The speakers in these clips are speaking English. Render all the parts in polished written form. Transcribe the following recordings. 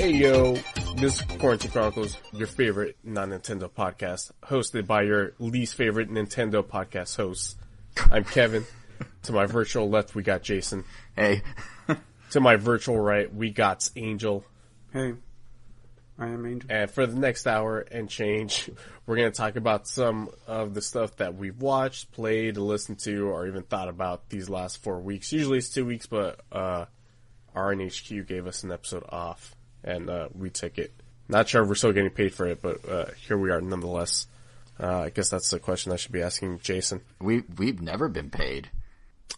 Hey yo, this is Chronicles, your favorite non-Nintendo podcast, hosted by your least favorite Nintendo podcast hosts. I'm Kevin. To my virtual left, we got Jason. Hey. To my virtual right, we got Angel. Hey, I am Angel. And for the next hour and change, we're going to talk about some of the stuff that we've watched, played, listened to, or even thought about these last 4 weeks. Usually it's 2 weeks, but RNHQ gave us an episode off, and we took it. Not sure if we're still getting paid for it, but here we are nonetheless. I guess that's the question I should be asking Jason. We've never been paid.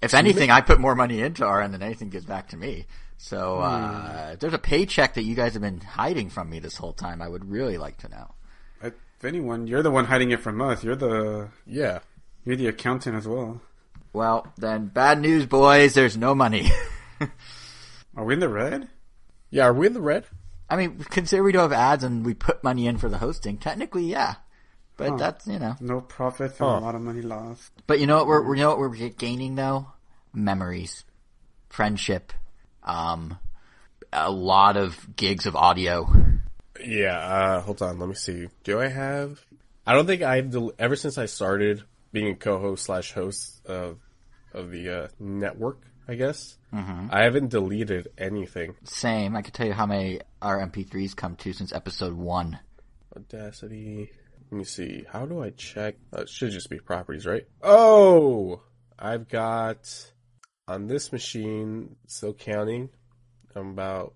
If anything, I put more money into RN than anything gives back to me. So, if there's a paycheck that you guys have been hiding from me this whole time, I would really like to know. If anyone, you're the one hiding it from us. You're the accountant as well. Well, then bad news, boys. There's no money. Are we in the red? Yeah, are we in the red? I mean, consider we don't have ads and we put money in for the hosting. Technically, yeah. But that's, no profits and a lot of money lost. But you know what we're gaining though? Memories, friendship, a lot of gigs of audio. Yeah, hold on, let me see. I don't think ever since I started being a co-host / host of the network, I guess, I haven't deleted anything. Same. I could tell you how many our MP3s come to since episode 1. Audacity. Let me see. How do I check? It should just be properties, right? Oh! I've got, on this machine, still counting, I'm about,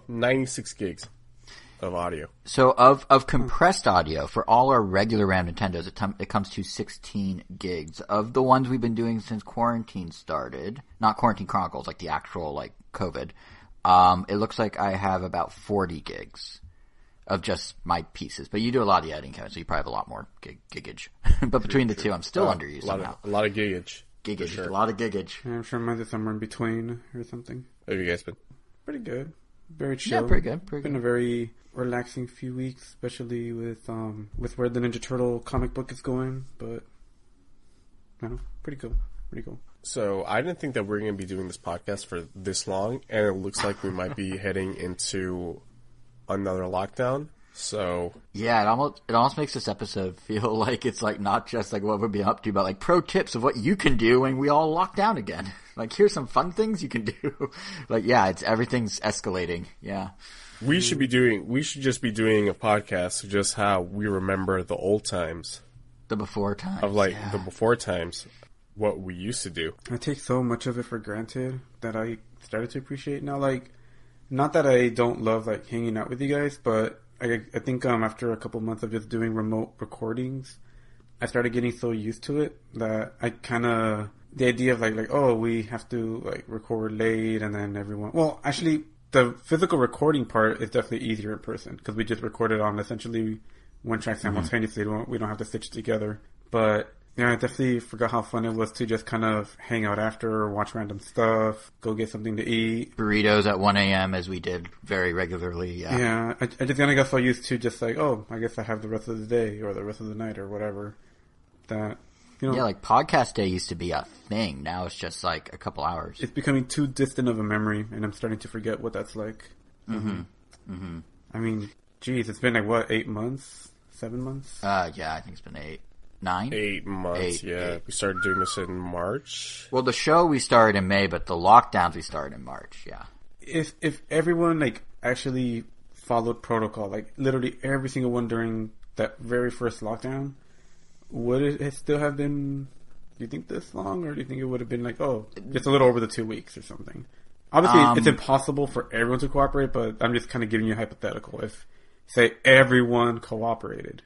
96 gigs of audio. So of compressed audio, for all our regular RAM Nintendos, it comes to 16 gigs. Of the ones we've been doing since quarantine started, not Quarantine Chronicles, like the actual, like, COVID, it looks like I have about 40 gigs. Of just my pieces. But you do a lot of the editing, Kevin, so you probably have a lot more gigage. But between the two, I'm still under you somehow. A lot of gigage. Sure. A lot of gigage. Yeah, I'm sure mine's somewhere in between or something. How have you guys been? Pretty good. Very chill. Yeah, pretty good. It's been a very relaxing few weeks, especially with where the Ninja Turtle comic book is going. But, I don't know, pretty cool. So, I didn't think that we were going to be doing this podcast for this long, and it looks like we might be heading into another lockdown, so yeah, it almost makes this episode feel like it's like not just like what we're being up to, but like pro tips of what you can do when we all lock down again. Like, here's some fun things you can do. Like, yeah, everything's escalating. Yeah, we should just be doing a podcast of just how we remember the old times, the before times, the before times, what we used to do. I take so much of it for granted that I started to appreciate now. Like, not that I don't love, like, hanging out with you guys, but I think after a couple months of just doing remote recordings, I started getting so used to it that I kind of, the idea of, like, oh, we have to, like, record late and then everyone, well, actually, the physical recording part is definitely easier in person because we just recorded on essentially one track simultaneously. We don't have to stitch together. But yeah, I definitely forgot how fun it was to just kind of hang out after, watch random stuff, go get something to eat. Burritos at 1 a.m. as we did very regularly, yeah. Yeah, I just kind of got so used to just like, oh, I guess I have the rest of the day or the rest of the night or whatever. That, you know. Yeah, like podcast day used to be a thing. Now it's just like a couple hours. It's becoming too distant of a memory, and I'm starting to forget what that's like. I mean, geez, it's been like, what, 8 months? 7 months? Yeah, I think it's been 9? 8 months, yeah. We started doing this in March. Well, the show we started in May, but the lockdowns we started in March, yeah. If everyone, like, actually followed protocol, like, literally every single one during that very first lockdown, would it still have been, do you think, this long? Or do you think it would have been like, just a little over the 2 weeks or something? Obviously, it's impossible for everyone to cooperate, but I'm just kind of giving you a hypothetical. If, say, everyone cooperated.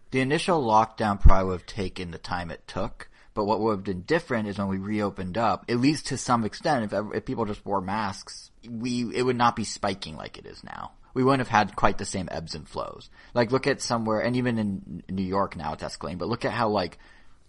The initial lockdown probably would have taken the time it took, but what would have been different is when we reopened up, at least to some extent, if people just wore masks, it would not be spiking like it is now. We wouldn't have had quite the same ebbs and flows. Like, look at somewhere, and even in New York now it's escalating, but look at how, like,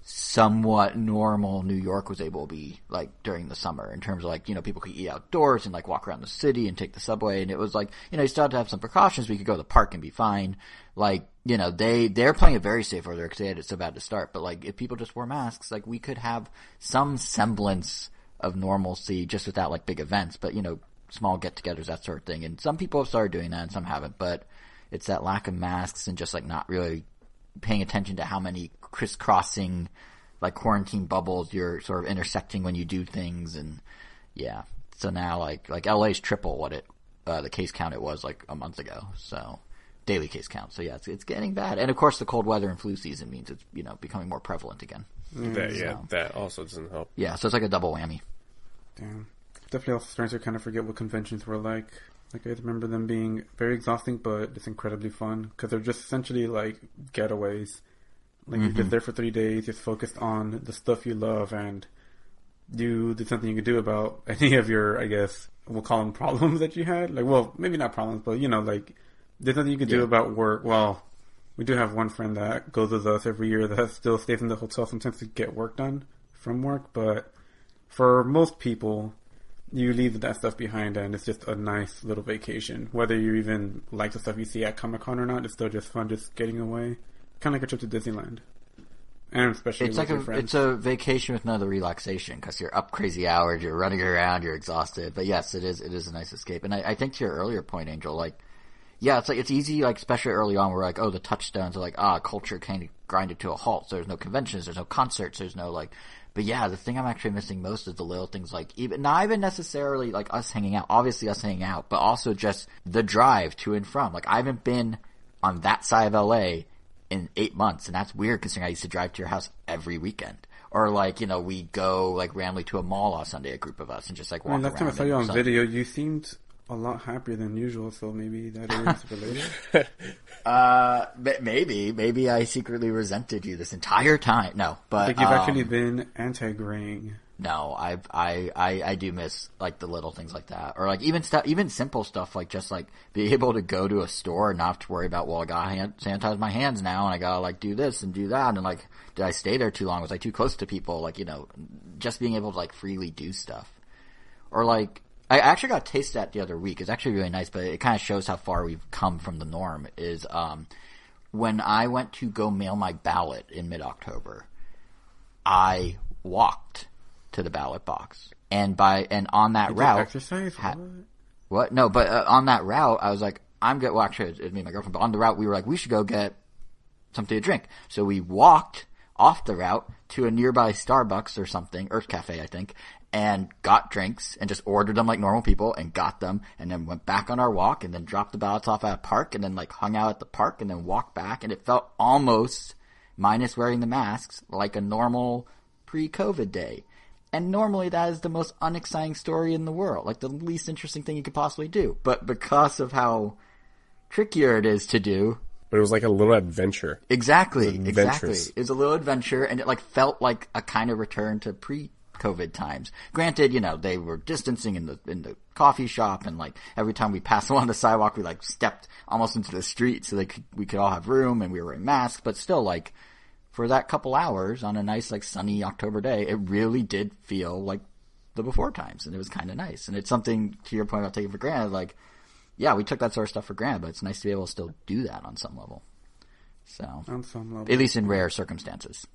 somewhat normal New York was able to be, like, during the summer in terms of, like, you know, people could eat outdoors and, like, walk around the city and take the subway, and it was like, you know, you still had to have some precautions, but you could go to the park and be fine. Like, you know, they're playing it very safe over there because they had it so bad to start, but, like, if people just wore masks, like, we could have some semblance of normalcy just without, like, big events, but, you know, small get-togethers, that sort of thing. And some people have started doing that and some haven't, but it's that lack of masks and just like not really paying attention to how many crisscrossing like quarantine bubbles you're sort of intersecting when you do things. And yeah, so now like LA's triple what the case count it was like a month ago. So daily case count. So yeah, it's getting bad. And of course the cold weather and flu season means it's, becoming more prevalent again. That also doesn't help. Yeah, so it's like a double whammy. Damn. Definitely also starting to kind of forget what conventions were like. Like, I remember them being very exhausting, but just incredibly fun. Because they're just essentially, like, getaways. Like, you're just there for 3 days, just focused on the stuff you love, and there's something you can do about any of your, I guess, we'll call them problems that you had. Like, well, maybe not problems, but, like, there's nothing you can do about work. Well, we do have one friend that goes with us every year that still stays in the hotel sometimes to get work done from work, but for most people, you leave that stuff behind and it's just a nice little vacation. Whether you even like the stuff you see at Comic-Con or not, it's still just fun just getting away. Kind of like a trip to Disneyland. And especially with your friends. It's a vacation with none of the relaxation because you're up crazy hours, you're running around, you're exhausted. But yes, it is a nice escape. And I think to your earlier point, Angel, like, yeah, it's easy, like, especially early on, we're like, oh, the touchstones are like, culture kind of grinded to a halt. So there's no conventions, there's no concerts, there's no, like, but yeah, the thing I'm actually missing most is the little things, like, not even necessarily, like, us hanging out, obviously us hanging out, but also just the drive to and from. Like, I haven't been on that side of LA in 8 months, and that's weird considering I used to drive to your house every weekend. Or, like, we go, like, randomly to a mall on Sunday, a group of us, and just, like, walk around. Last time I saw you on video, you seemed a lot happier than usual, so maybe that is related. Maybe I secretly resented you this entire time. No, but like you've actually been anti-graying. No, I do miss like the little things like that, or like even simple stuff like just like being able to go to a store and not have to worry about, well, I gotta sanitize my hands now and I gotta like do this and do that, and like did I stay there too long? Was I too close to people? Like, just being able to like freely do stuff, or like. I actually got to taste that the other week. It's actually really nice, but it kind of shows how far we've come from the norm. Is when I went to go mail my ballot in mid-October, I walked to the ballot box, and on that route, exercise. What? No, but on that route, I was like, I'm good. Well, actually, it was me and my girlfriend. But on the route, we were like, we should go get something to drink. So we walked off the route to a nearby Starbucks or something, Earth Cafe, I think, and got drinks and just ordered them like normal people and got them, and then went back on our walk and then dropped the ballots off at a park and then like hung out at the park and then walked back, and it felt almost, minus wearing the masks, like a normal pre-COVID day. And normally that is the most unexciting story in the world, like the least interesting thing you could possibly do. But because of how trickier it is to do, but it was like a little adventure. Exactly. It was a little adventure, and it like felt like a kind of return to pre-COVID times. Granted, they were distancing in the coffee shop, and like every time we passed along the sidewalk, we like stepped almost into the street so we could all have room, and we were wearing masks. But still, like for that couple hours on a nice like sunny October day, it really did feel like the before times, and it was kind of nice. And it's something, to your point about taking for granted, like. Yeah, we took that sort of stuff for granted, but it's nice to be able to still do that on some level. So, on some level, at least in rare circumstances.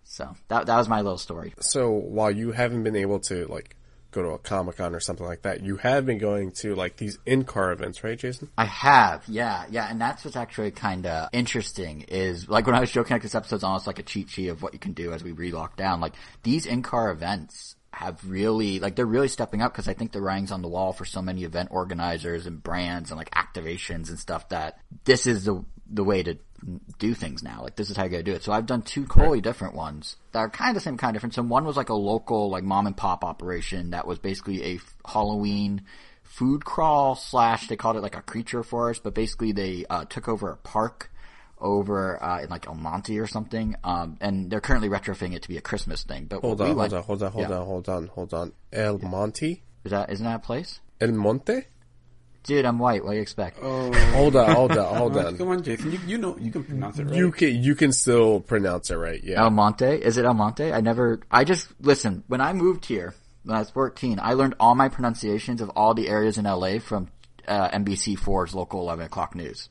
So that was my little story. So while you haven't been able to like go to a Comic-Con or something like that, you have been going to like these in-car events, right, Jason? I have, yeah, and that's what's actually kind of interesting is like when I was joking, like this episode's almost like a cheat sheet of what you can do as we re-lock down. Like these in-car events have really, like, they're really stepping up because I think the writing's on the wall for so many event organizers and brands and like activations and stuff that this is the way to do things now. Like, this is how you gotta do it. So I've done two totally different ones that are kind of the same kind of different. So one was like a local, like, mom and pop operation that was basically a Halloween food crawl / they called it like a creature forest, but basically they took over a park over in like El Monte or something, and they're currently retrofitting it to be a Christmas thing. But hold on. El Monte? Isn't that a place? El Monte? Dude, I'm white. What do you expect? Oh. Hold on. Come on, Jason. You can pronounce it right. You can still pronounce it right, yeah. El Monte? Is it El Monte? Listen, when I moved here, when I was 14, I learned all my pronunciations of all the areas in LA from NBC4's local 11 o'clock news.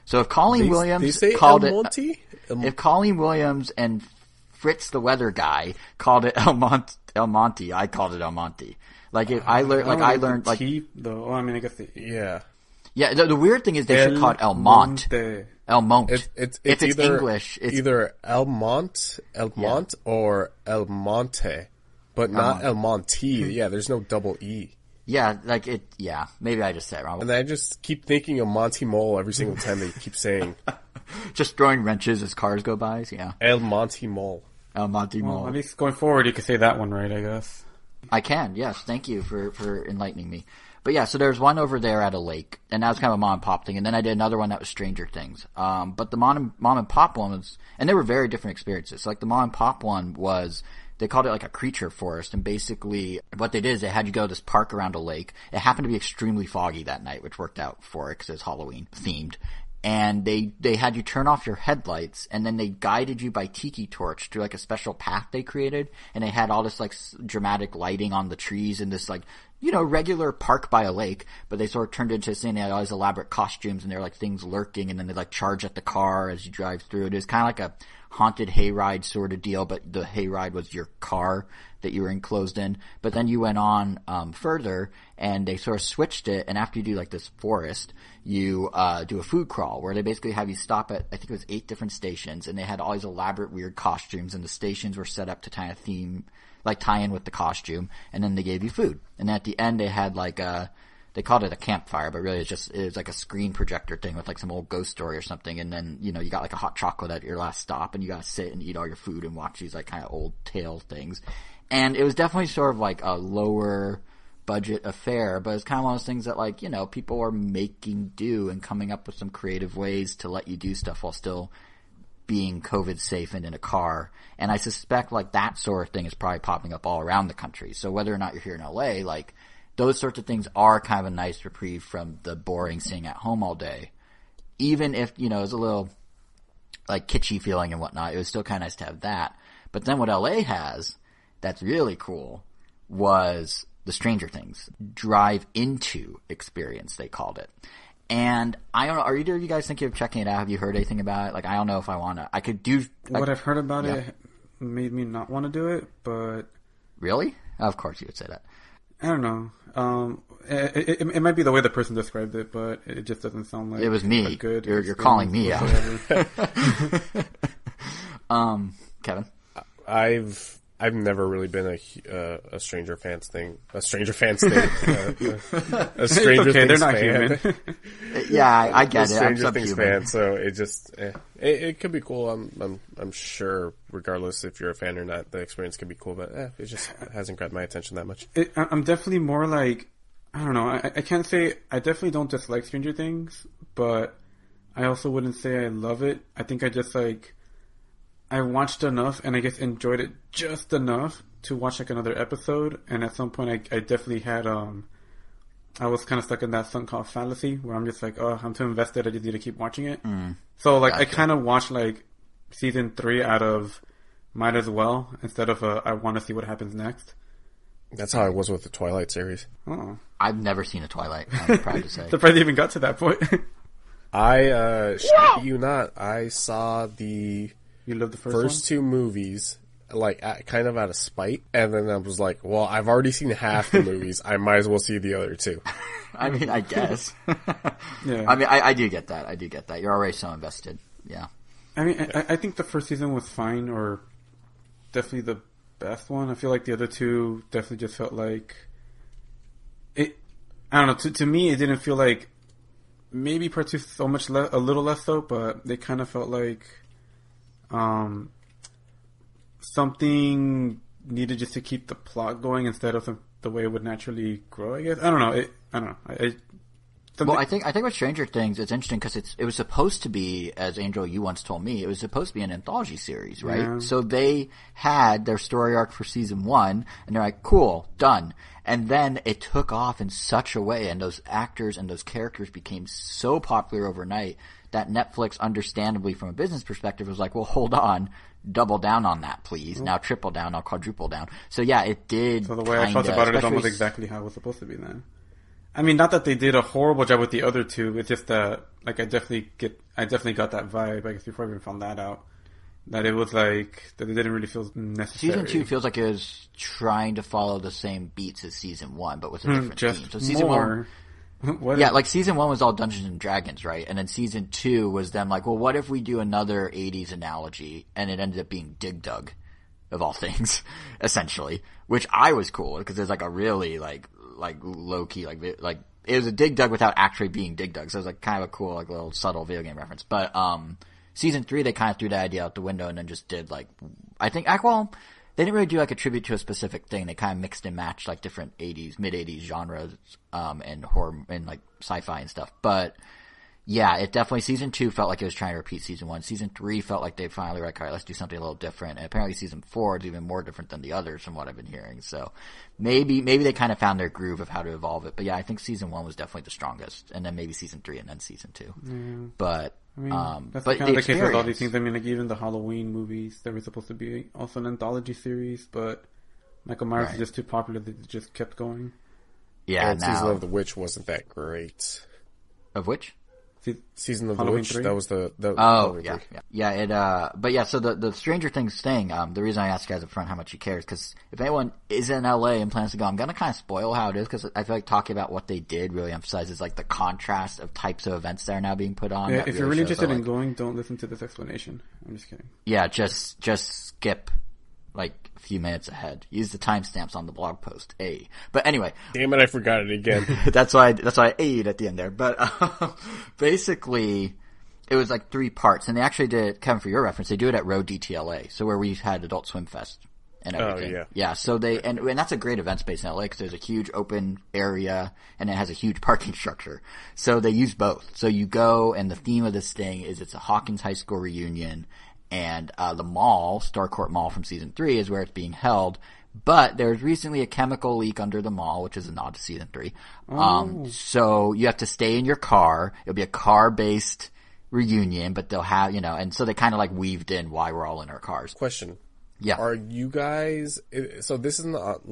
So if Colleen Williams called it, if Colleen Williams and Fritz the weather guy called it El Monte, I called it El Monte. Like I learned like T though. Oh, I mean, I guess Yeah. yeah. The weird thing is they should call it El Mont. El Mont. It's if it's either, English, it's either El Mont, or El Monte, but not El Monte. Yeah, there's no double E. yeah, like it. Yeah, maybe I just said it wrong. And I just keep thinking of Monty Mole every single time they keep saying Just throwing wrenches as cars go by. Yeah, El Monty Mole. El Monte Mall. Well, at least going forward, you could say that one right, I guess. I can, yes. Thank you for enlightening me. But yeah, so there's one over there at a lake, and that was kind of a mom and pop thing. And then I did another one that was Stranger Things. But the mom and pop one was, and they were very different experiences. So like the mom and pop one was, they called it like a creature forest, and basically what they did is they had you go to this park around a lake. It happened to be extremely foggy that night, which worked out for it because it's Halloween themed. And they had you turn off your headlights, and then they guided you by tiki torch to like a special path they created, and they had all this like dramatic lighting on the trees and this like, you know, regular park by a lake, but they sort of turned into a scene. They had all these elaborate costumes, and there were like things lurking, and then they like charge at the car as you drive through. It was kind of like a haunted hayride sort of deal, but the hayride was your car that you were enclosed in. But then you went on further, and they sort of switched it, and after you do like this forest, you do a food crawl where they basically have you stop at, I think it was 8 different stations, and they had all these elaborate weird costumes, and the stations were set up to kind of tie in with the costume, and then they gave you food. And at the end they had like they called it a campfire, but really it was like a screen projector thing with like some old ghost story or something, and then, you know, you got like a hot chocolate at your last stop, and you gotta sit and eat all your food and watch these like kind of old tale things. And it was definitely sort of like a lower budget affair, but it's kind of one of those things that, like, you know, people are making do and coming up with some creative ways to let you do stuff while still being COVID safe and in a car. And I suspect like that sort of thing is probably popping up all around the country. So whether or not you're here in LA, like those sorts of things are kind of a nice reprieve from the boring staying at home all day. Even if, you know, it's a little like kitschy feeling and whatnot, it was still kind of nice to have that. But then what LA has that's really cool was the Stranger Things drive into experience, they called it. And I don't know, are either of you guys thinking of checking it out? Have you heard anything about it? Like, I don't know if I want to. I could do. What I've heard about it made me not want to do it, but. Really? Of course you would say that. I don't know. It might be the way the person described it, but it just doesn't sound like it was me. A good you're calling me out. Kevin? I've never really been a Stranger Fans thing. A Stranger Fans thing. A Stranger Things they're not fan. human. Yeah, I get it. Stranger I'm Things subhuman. fan, so it just it could be cool. I'm sure, regardless if you're a fan or not, the experience could be cool. But it just hasn't grabbed my attention that much. I'm definitely more like, I don't know. I can't say I definitely don't dislike Stranger Things, but I also wouldn't say I love it. I think I just like. I watched enough and I guess enjoyed it just enough to watch like another episode, and at some point I definitely had I was kind of stuck in that sunk cost fallacy where I'm just like, oh, I'm too invested, I just need to keep watching it. So like I kind of watched like season 3 out of might as well instead of I want to see what happens next. That's how I was with the Twilight series. Oh, I've never seen a Twilight, I'm proud to say. Surprised you even got to that point. shit you not, I saw the You love the first 2 movies, like, kind of out of spite, and then I was like, well, I've already seen half the movies, I might as well see the other 2. I mean, I guess. Yeah. I mean, I do get that. You're already so invested. Yeah. I mean, I think the first season was fine, or definitely the best one. I feel like the other 2 definitely just felt like it. I don't know. To me, it didn't feel like maybe part 2 so much a little less so, but they kind of felt like something needed just to keep the plot going instead of the way it would naturally grow. I guess I don't know. I don't know. Well, I think with Stranger Things, it's interesting because it was supposed to be, as Angel, you once told me, it was supposed to be an anthology series, right? Yeah. So they had their story arc for season 1, and they're like, cool, done. And then it took off in such a way, and those actors and those characters became so popular overnight that Netflix, understandably from a business perspective, was like, well, hold on, double down on that, please. Now triple down, now quadruple down. So yeah, it did. So the way I felt about it is almost exactly how it was supposed to be then. I mean, not that they did a horrible job with the other 2. It's just that, like, I definitely got that vibe, I guess, before I even found that out. That it was like, that it didn't really feel necessary. Season 2 feels like it was trying to follow the same beats as Season 1, but with a different just theme. So Season more. 1... Yeah, like Season 1 was all Dungeons and Dragons, right? And then Season 2 was them like, well, what if we do another 80s analogy? And it ended up being Dig Dug, of all things, essentially. Which I was cool, because there's like a really, like low-key, like, it was a Dig Dug without actually being Dig Dug. So it was like kind of a cool, like, little subtle video game reference. But, Season 3, they kind of threw that idea out the window and then just did, like, I think, well, they didn't really do, like, a tribute to a specific thing. They kind of mixed and matched, like, different 80s, mid-80s genres, and horror, and, like, sci-fi and stuff. But, yeah, it definitely, Season 2 felt like it was trying to repeat Season 1. Season 3 felt like they finally were like, alright, let's do something a little different. And apparently Season 4 is even more different than the others from what I've been hearing. So, maybe they kind of found their groove of how to evolve it. But yeah, I think Season 1 was definitely the strongest. And then maybe Season 3 and then Season 2. Yeah. But, I mean, that's but kind of the case with all these experience... things. I mean, like, even the Halloween movies, they were supposed to be also an anthology series, but Michael Myers is just too popular that it just kept going. Yeah, and Season of the Witch wasn't that great. Of which? Season of Halloween the Witch, 3? that was the yeah, but yeah, so the Stranger Things thing, the reason I asked you guys up front how much you care is because if anyone is in LA and plans to go, I'm gonna kind of spoil how it is, because I feel like talking about what they did really emphasizes, like, the contrast of types of events that are now being put on. Yeah, if you're really interested in like, going, don't listen to this explanation. I'm just kidding. Yeah, just skip, like, a few minutes ahead. Use the timestamps on the blog post. But anyway. Damn it, I forgot it again. that's why I A'd at the end there. But, basically, it was like 3 parts. And they actually did, Kevin, for your reference, they do it at Road DTLA. So where we had Adult Swim Fest and everything. Oh, yeah. Yeah, so and that's a great event space in LA, because there's a huge open area and it has a huge parking structure. So they use both. So you go, and the theme of this thing is it's a Hawkins High School reunion. And the mall, Starcourt Mall from Season 3, is where it's being held. But there's recently a chemical leak under the mall, which is a nod to Season 3. So you have to stay in your car. It'll be a car-based reunion, but they'll have, and so they kind of like weaved in why we're all in our cars. Question. Yeah. Are you guys, so this isn't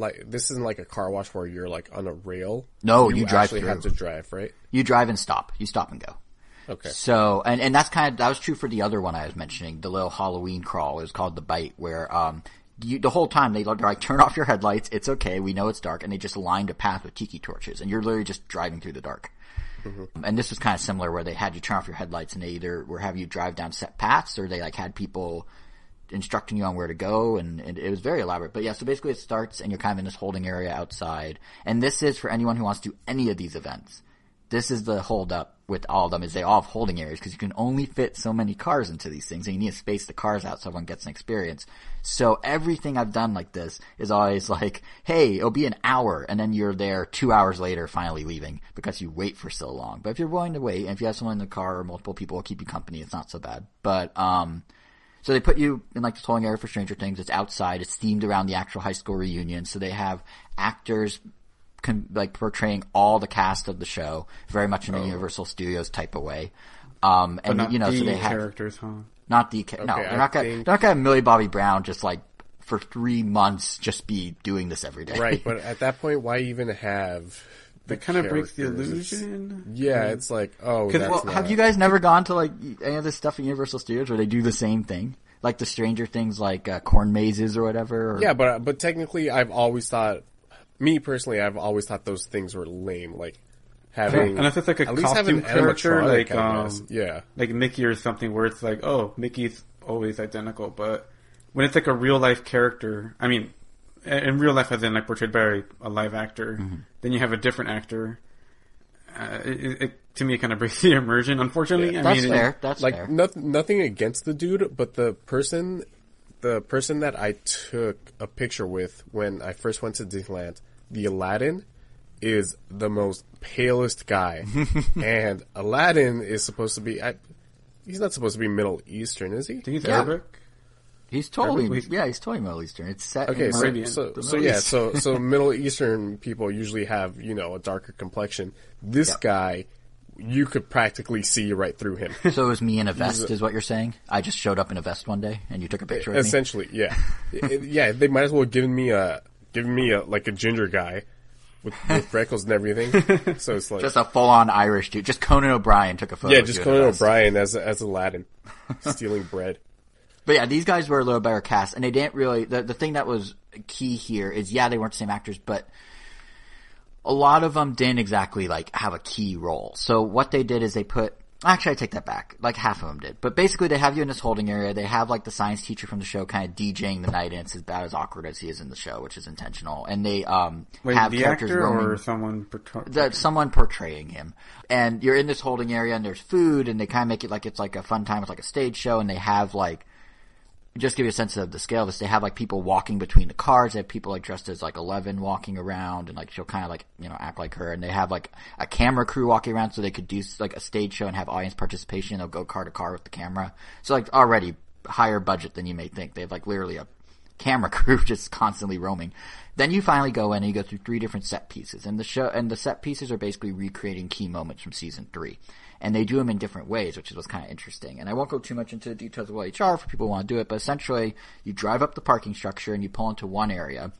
like a car wash where you're like on a rail? No, you drive through. You actually have to drive, right? You drive and stop. You stop and go. Okay. So, and that's that was true for the other one I was mentioning, the little Halloween crawl. It was called The Bite, where, the whole time they're like, turn off your headlights, it's okay, we know it's dark, and they just lined a path with tiki torches, and you're literally just driving through the dark. Mm-hmm. And this was kind of similar, where they had you turn off your headlights, and they either were having you drive down set paths, or they like had people instructing you on where to go, and it was very elaborate. But yeah, so basically it starts, and you're kind of in this holding area outside, and this is for anyone who wants to do any of these events. This is the hold up with all of them, is they all have holding areas, because you can only fit so many cars into these things, and you need to space the cars out so everyone gets an experience. So everything I've done like this is always like, hey, it'll be an hour, and then you're there 2 hours later finally leaving, because you wait for so long. But if you're willing to wait, and if you have someone in the car or multiple people will keep you company, it's not so bad. But, so they put you in like this holding area for Stranger Things. It's outside. It's themed around the actual high school reunion. So they have actors like portraying all the cast of the show, very much in a Universal Studios type of way. And not so the they have characters, huh? Not the no, they're not gonna have Millie Bobby Brown just like for 3 months just be doing this every day. Right, but at that point, why even have that kind of breaks the illusion? Yeah, it's like, have you guys never gone to like any of this stuff at Universal Studios where they do the same thing? Like the Stranger Things, like corn mazes or whatever? Or... Yeah, but technically I've always thought those things were lame, like having unless it's like a costume character, like Mickey or something, where it's like, oh, Mickey's always identical. But when it's like a real life character, I mean, in real life, as in like portrayed by a live actor, then you have a different actor. To me, it kind of breaks the immersion. Unfortunately, yeah, that's fair. That's like fair. Nothing against the dude, but the person that I took a picture with when I first went to Disneyland, the Aladdin, is the most palest guy. And Aladdin is supposed to be... he's not supposed to be Middle Eastern, is he? I think he's Arabic. He's totally Middle Eastern. It's set in Arabian. So Middle Eastern people usually have, a darker complexion. This guy, you could practically see right through him. So it was me in a vest, is what you're saying? I just showed up in a vest one day, and you took a picture of me? Essentially, yeah. Yeah, they might as well have given me a ginger guy with freckles and everything. So it's like just a full-on Irish dude. Just Conan O'Brien took a photo. Yeah, just Conan O'Brien as Aladdin stealing bread. But yeah, these guys were a little better cast, and they didn't really. The thing that was key here is, yeah, they weren't the same actors, but a lot of them didn't exactly like have a key role. So what they did is they put. Actually, I take that back. Like half of them did. But basically, they have you in this holding area. They have like the science teacher from the show kind of DJing the night, and it's about as awkward as he is in the show, which is intentional. And they have the characters actor roaming, or someone someone portraying him. And you're in this holding area, and there's food, and they kind of make it like it's like a fun time. It's like a stage show, and they have like. Just give you a sense of the scale of this, they have like people walking between the cars. They have people like dressed as like 11 walking around, and like she'll kind of like, you know, act like her. And they have like a camera crew walking around so they could do like a stage show and have audience participation. They'll go car to car with the camera. So like already higher budget than you may think. They have like literally a camera crew just constantly roaming. Then you finally go in and you go through 3 different set pieces. And the set pieces are basically recreating key moments from season 3. And they do them in different ways, which is what's kind of interesting. And I won't go too much into the details of what each are for people who want to do it, but essentially you drive up the parking structure and you pull into one area,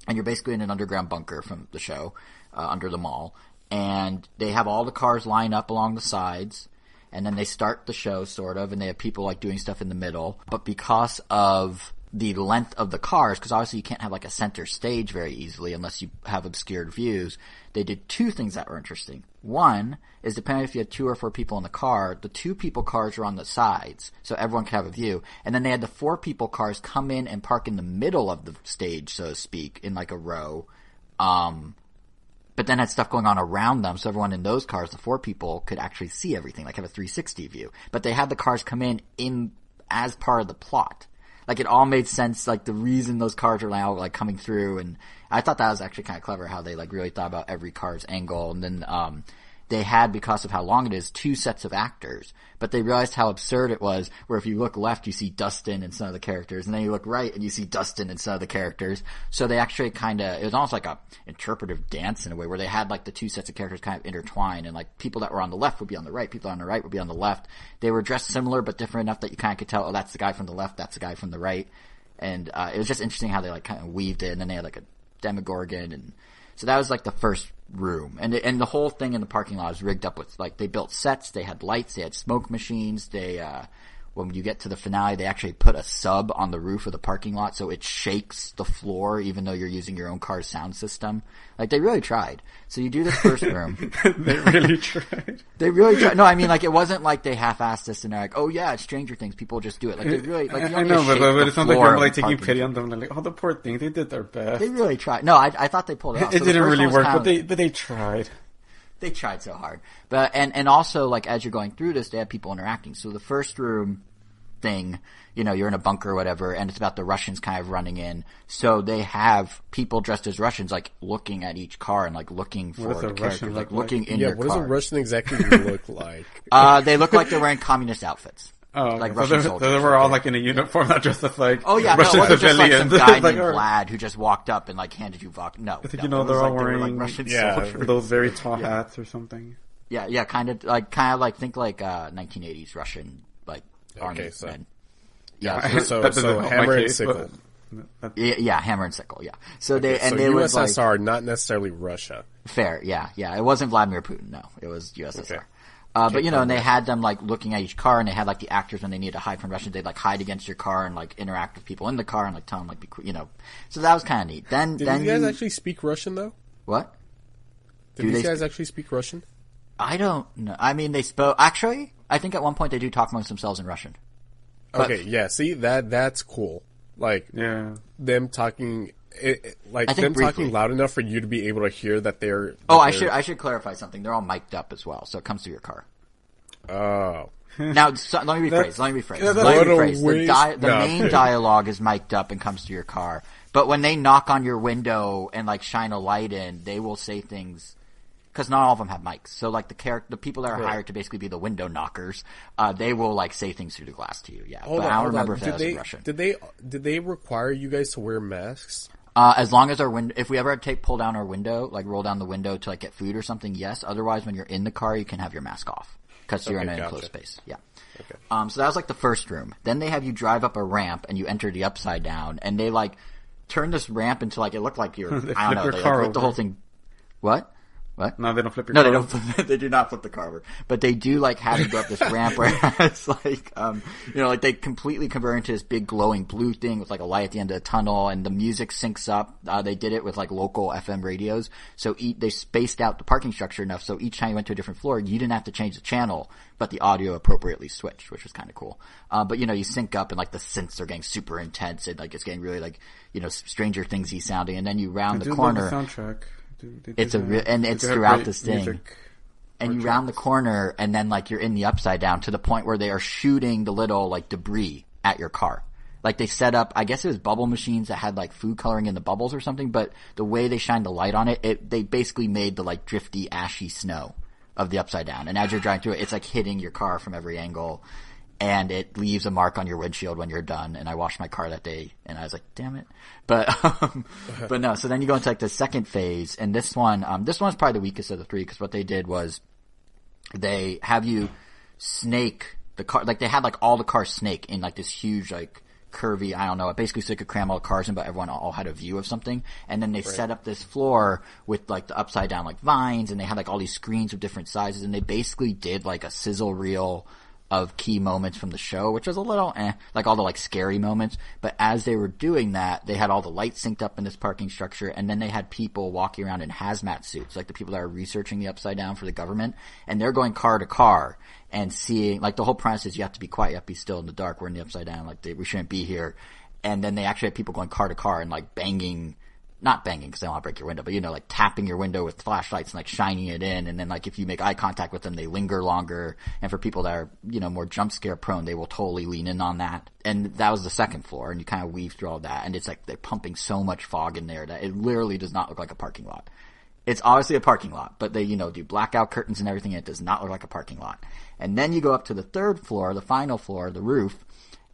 and you're basically in an underground bunker from the show, under the mall. And they have all the cars line up along the sides, and then they start the show, sort of, and they have people like doing stuff in the middle. But because of the length of the cars, because obviously you can't have like a center stage very easily unless you have obscured views, they did 2 things that were interesting. One is, depending if you had 2 or 4 people in the car, the 2 people cars were on the sides, so everyone could have a view. And then they had the 4 people cars come in and park in the middle of the stage, so to speak, in like a row. But then had stuff going on around them, so everyone in those cars, the 4 people, could actually see everything, like have a 360 view. But they had the cars come in as part of the plot. Like, it all made sense, like, the reason those cars are now, like, coming through, and I thought that was actually kind of clever how they, like, really thought about every car's angle, and then, they had, because of how long it is, 2 sets of actors, but they realized how absurd it was, where if you look left, you see Dustin and some of the characters, and then you look right, and you see Dustin and some of the characters, so they actually it was almost like a interpretive dance in a way, where they had, like, the 2 sets of characters kind of intertwined, and, like, people that were on the left would be on the right, people on the right would be on the left. They were dressed similar, but different enough that you kind of could tell, oh, that's the guy from the left, that's the guy from the right, and, it was just interesting how they, like, kind of weaved it, and then they had, like, a Demogorgon, and so that was, like, the first room. And the whole thing in the parking lot was rigged up with, like, they built sets, they had lights, they had smoke machines, they, when you get to the finale, they actually put a sub on the roof of the parking lot so it shakes the floor even though you're using your own car's sound system. Like, they really tried. So you do this first room. They really tried. They really tried. No, I mean, like, it wasn't like they half-assed this and they're like, oh yeah, it's Stranger Things, people just do it. Like, they really, like, you I know, but it's not like you're, like, taking pity on them. Like, oh, the poor thing, they did their best. They really tried. No, I thought they pulled it off. It didn't really work, but they tried. They tried so hard. But, and also, like, as you're going through this, they have people interacting. So the first room thing, you know, you're in a bunker or whatever, and it's about the Russians kind of running in. So they have people dressed as Russians, like, looking at each car and, like, looking for the characters, like, looking in your car. Yeah, what does a Russian exactly look like? They look like they're wearing communist outfits. Oh, like so Russian soldiers. they were all, like, in a uniform, not dressed as, like, oh, yeah, Russian no, it wasn't civilians. just, like, some guy Like, named Vlad who just walked up and, like, handed you vodka. No. I think, you know, they're all wearing, like Russian soldiers. Those very tall hats or something. Yeah, kind of like, think like, 1980s Russian, like, army men. Yeah, so hammer and sickle. Yeah, hammer and sickle, yeah. So they USSR, was like, not necessarily Russia. Fair, yeah. It wasn't Vladimir Putin, no. It was USSR. Okay. But, you know, and they had them, like, looking at each car, and they had, like, the actors when they needed to hide from Russians, they'd, like, hide against your car and, like, interact with people in the car and, like, tell them, like, you know. So that was kind of neat. Did these guys actually speak Russian, though? What? Did these guys actually speak Russian? I don't know. I mean, they spoke... Actually, I think at one point they do talk amongst themselves in Russian. But, okay, yeah, see, that's cool. Like, them talking... talking loud enough for you to be able to hear that they're... I should clarify something. They're all mic'd up as well, so it comes through your car. Oh. Now, let me rephrase. The main dialogue is mic'd up and comes through your car. But when they knock on your window and, like, shine a light in, they will say things... Because not all of them have mics. So, like, the people that are hired to basically be the window knockers, they will, like, say things through the glass to you, yeah. But I don't remember if that was in Russian. Did they require you guys to wear masks? As long as if we ever pull down our window, like, roll down the window to, like, get food or something, yes. Otherwise, when you're in the car, you can have your mask off. Because you're in an enclosed space, yeah. Okay. So that was, like, the first room. Then they have you drive up a ramp, and you enter the upside down, and they, like, turn this ramp into, like, it looked like you're, I don't know, they like, the whole thing. What? What? No, they don't flip your No, car. they don't. They do not flip the car over. But they do like have you go up this ramp where it's like, like they completely convert into this big glowing blue thing with like a light at the end of the tunnel, and the music syncs up. They did it with like local FM radios, so they spaced out the parking structure enough so each time you went to a different floor, you didn't have to change the channel, but the audio appropriately switched, which was kind of cool. But you sync up and like the synths are getting super intense and like it's getting really like Stranger Thingsy sounding, and then you round the corner. Love the soundtrack. It's it's throughout this thing. And you round the corner and then like you're in the upside down to the point where they are shooting the little like debris at your car. Like they set up, I guess it was bubble machines that had like food coloring in the bubbles or something, but the way they shined the light on it, they basically made the like drifty, ashy snow of the upside down. And as you're driving through it, it's like hitting your car from every angle. And it leaves a mark on your windshield when you're done. And I washed my car that day, and I was like, "Damn it!" But no. So then you go into like the second phase, and this one's probably the weakest of the three because what they did was they have you snake the car. Like they had like all the cars snake in like this huge like curvy. I don't know. Basically, so they could cram all the cars in, but everyone all had a view of something. And then they set up this floor with like the upside down like vines, and they had like all these screens of different sizes, and they basically did like a sizzle reel of key moments from the show, which was a little like all the like scary moments. But as they were doing that, they had all the lights synced up in this parking structure, and then they had people walking around in hazmat suits, like the people that are researching the upside down for the government, and they're going car to car and seeing, like the whole premise is you have to be quiet, you have to be still in the dark, we're in the upside down, like we shouldn't be here. And then they actually had people going car to car and like not banging because they don't want to break your window, but like tapping your window with flashlights and like shining it in. And then like if you make eye contact with them, they linger longer. And for people that are, more jump scare prone, they will totally lean in on that. And that was the second floor, and you kind of weave through all that. And it's like they're pumping so much fog in there that it literally does not look like a parking lot. It's obviously a parking lot, but they, do blackout curtains and everything. And it does not look like a parking lot. And then you go up to the third floor, the final floor, the roof.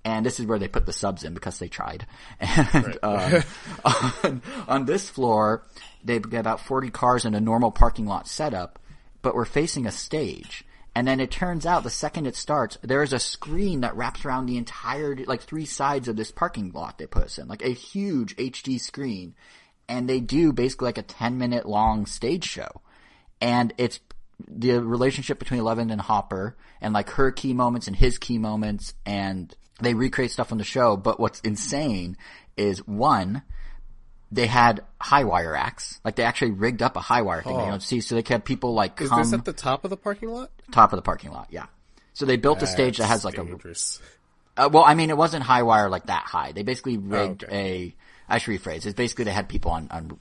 And this is where they put the subs in because they tried. And on this floor, they've got about 40 cars in a normal parking lot setup, but we're facing a stage. And then it turns out the second it starts, there is a screen that wraps around the entire, like 3 sides of this parking lot they put us in, like a huge HD screen. And they do basically like a 10-minute long stage show. And it's the relationship between Eleven and Hopper and like her key moments and his key moments, and they recreate stuff on the show. But what's insane is, one, they had high wire acts. Like they actually rigged up a high wire thing. You don't see, so they could have people like come. Is this at the top of the parking lot? Top of the parking lot, yeah. So they built a stage that has like dangerous. well, I mean, it wasn't high wire like that high. They basically rigged I should rephrase. It's basically they had people on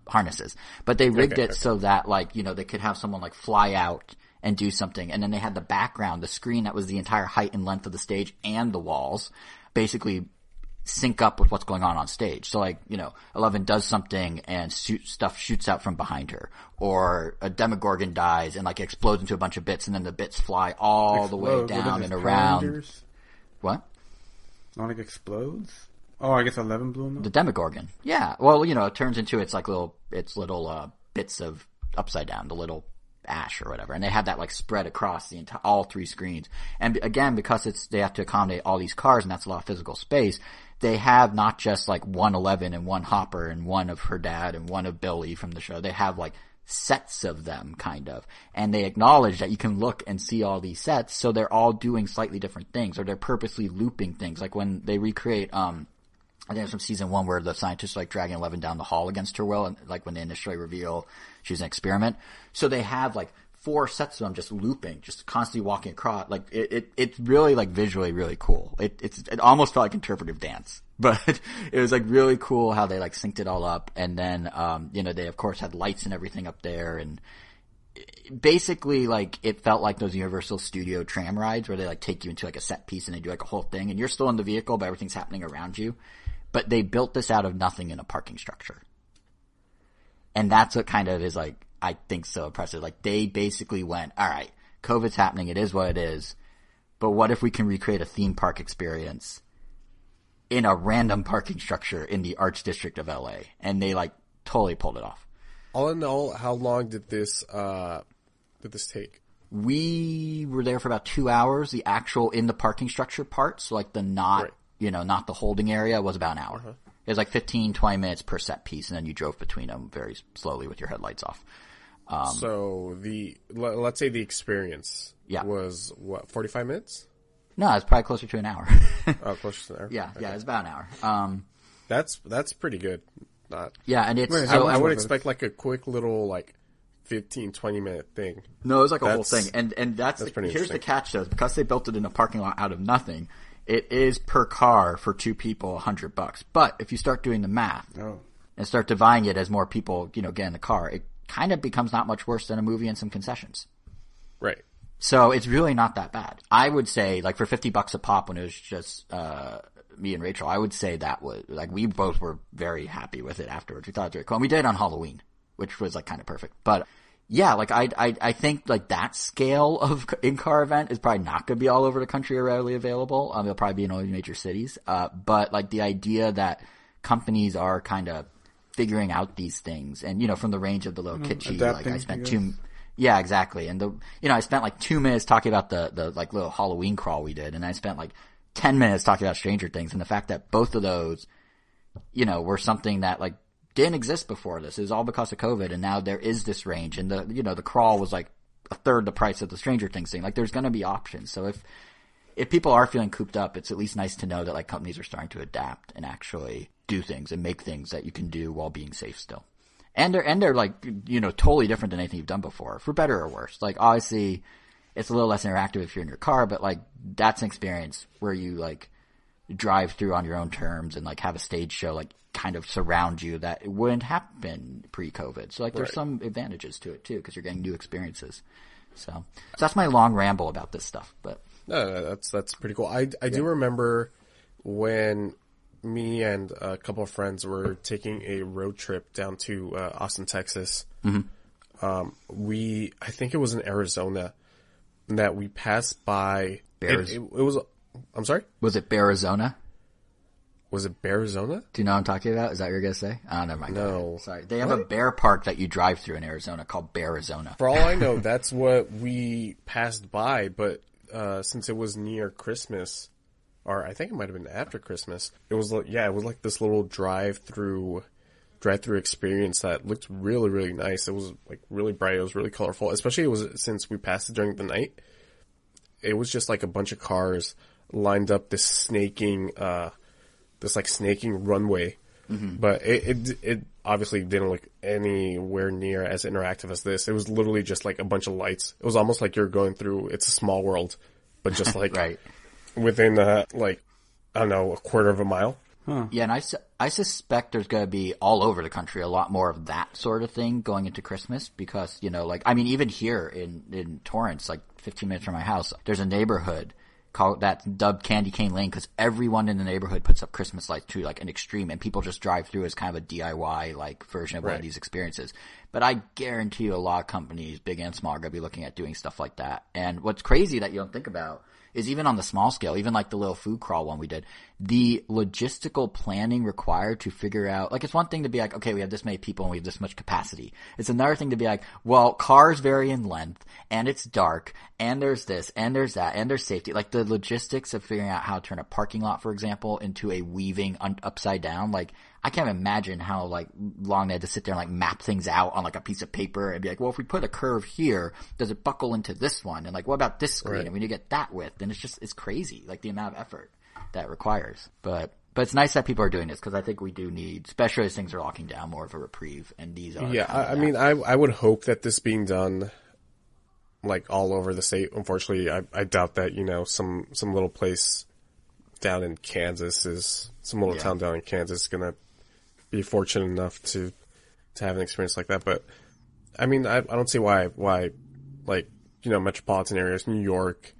harnesses, but they rigged it so that like, they could have someone like fly out and do something. And then they had the background, the screen that was the entire height and length of the stage and the walls basically sync up with what's going on stage. So like, Eleven does something and stuff shoots out from behind her, or a Demogorgon dies and like explodes into a bunch of bits, and then the bits fly all the way down and around. What? Not like explodes? Oh, I guess 11 blew them up? The Demogorgon. Yeah. Well, it turns into its little bits of upside down, the little ash or whatever. And they had that like spread across all 3 screens. And again, because they have to accommodate all these cars, and that's a lot of physical space, they have not just like one 11 and one Hopper and one of her dad and one of Billy from the show. They have like sets of them, kind of. And they acknowledge that you can look and see all these sets, so they're all doing slightly different things, or they're purposely looping things. Like when they recreate, I think it's from season 1 where the scientists are like dragging Eleven down the hall against her will, and like when they initially reveal she's an experiment. So they have like 4 sets of them just looping, just constantly walking across. Like it's really like visually really cool. It almost felt like interpretive dance, but it was like really cool how they like synced it all up. And then, they of course had lights and everything up there, and basically like it felt like those Universal Studio tram rides where they like take you into like a set piece and they do like a whole thing, and you're still in the vehicle, but everything's happening around you. But they built this out of nothing in a parking structure. And that's what kind of is like, I think, so impressive. Like they basically went, all right, COVID's happening, it is what it is, but what if we can recreate a theme park experience in a random parking structure in the Arts District of LA? And they like totally pulled it off. All in all, how long did this take? We were there for about 2 hours. The actual in the parking structure part, so like the not the holding area, was about an hour. It was like 15, 20 minutes per set piece, and then you drove between them very slowly with your headlights off. So let's say the experience Yeah. was what, 45 minutes? No, it's probably closer to an hour. Oh, close to an hour. Yeah, Okay. it's about an hour. That's pretty good. Not. Yeah, and it's Wait, so I would expect like a quick little like 15, 20-minute thing. No, it was like a whole That's- thing, and that's pretty here's the interesting. catch though, because they built it in a parking lot out of nothing. It is per car for 2 people $100, but if you start doing the math Oh. and start dividing it as more people, get in the car, it kind of becomes not much worse than a movie and some concessions. Right. So it's really not that bad. I would say, like, for $50 a pop when it was just me and Rachel, I would say that was, like, we both were very happy with it afterwards. We thought it was very cool. And we did it on Halloween, which was, like, kind of perfect. But, yeah, like, I think, like, that scale of in-car event is probably not going to be all over the country or readily available. It'll probably be in all the major cities. But, like, the idea that companies are kind of figuring out these things and, from the range of the little kitschy, like, adapting, I spent I guess. 2... Yeah, exactly. And I spent like 2 minutes talking about the like little Halloween crawl we did, and I spent like 10 minutes talking about Stranger Things, and the fact that both of those, were something that like didn't exist before this. It was all because of COVID, and now there is this range, and the crawl was like a third the price of the Stranger Things thing. Like there's going to be options. So if people are feeling cooped up, it's at least nice to know that like companies are starting to adapt and actually do things and make things that you can do while being safe still. And they're like, totally different than anything you've done before, for better or worse. Like, obviously, it's a little less interactive if you're in your car, but like, that's an experience where you like drive through on your own terms and like have a stage show like kind of surround you that it wouldn't happen pre-COVID. So like, there's some advantages to it too, because you're getting new experiences. So that's my long ramble about this stuff, but. No, that's pretty cool. I do remember when me and a couple of friends were taking a road trip down to Austin, Texas. Mm-hmm. I think it was in Arizona that we passed by. It was. I'm sorry. Was it Arizona? Was it Arizona? Do you know what I'm talking about? Is that what you're gonna say? Oh, never mind. No. Sorry. They have a bear park that you drive through in Arizona called Arizona. For all I know, that's what we passed by. But since it was near Christmas. Or I think it might have been after Christmas. It was like this little drive-through experience that looked really, really nice. It was like really bright. It was really colorful. Especially since we passed it during the night. It was just like a bunch of cars lined up this snaking runway. Mm-hmm. But it obviously didn't look anywhere near as interactive as this. It was literally just like a bunch of lights. It was almost like you're going through It's a Small World, but just like right. Within, I don't know, a quarter of a mile. Huh. Yeah, and I suspect there's going to be all over the country a lot more of that sort of thing going into Christmas because, even here in Torrance, like 15 minutes from my house, there's a neighborhood that's dubbed Candy Cane Lane because everyone in the neighborhood puts up Christmas lights to like an extreme and people just drive through as kind of a DIY like version of one of these experiences. But I guarantee you a lot of companies, big and small, are going to be looking at doing stuff like that. And what's crazy that you don't think about is even on the small scale, even like the little food crawl one we did, the logistical planning required to figure out, like it's one thing to be like, okay, we have this many people and we have this much capacity. It's another thing to be like, well, cars vary in length and it's dark and there's this and there's that and there's safety. Like the logistics of figuring out how to turn a parking lot, for example, into a weaving upside down, like I can't imagine how like long they had to sit there and like map things out on like a piece of paper and be like, well, if we put a curve here, does it buckle into this one? And like, what about this screen? Right. And when you get that width, then it's crazy, like the amount of effort that requires. But it's nice that people are doing this because I think we do need, especially as things are locking down, more of a reprieve. And these are. Yeah, I would hope that this being done like all over the state. Unfortunately, I doubt that, some little place down in Kansas some little town down in Kansas is going to be fortunate enough to have an experience like that. But I don't see why like, metropolitan areas, New York,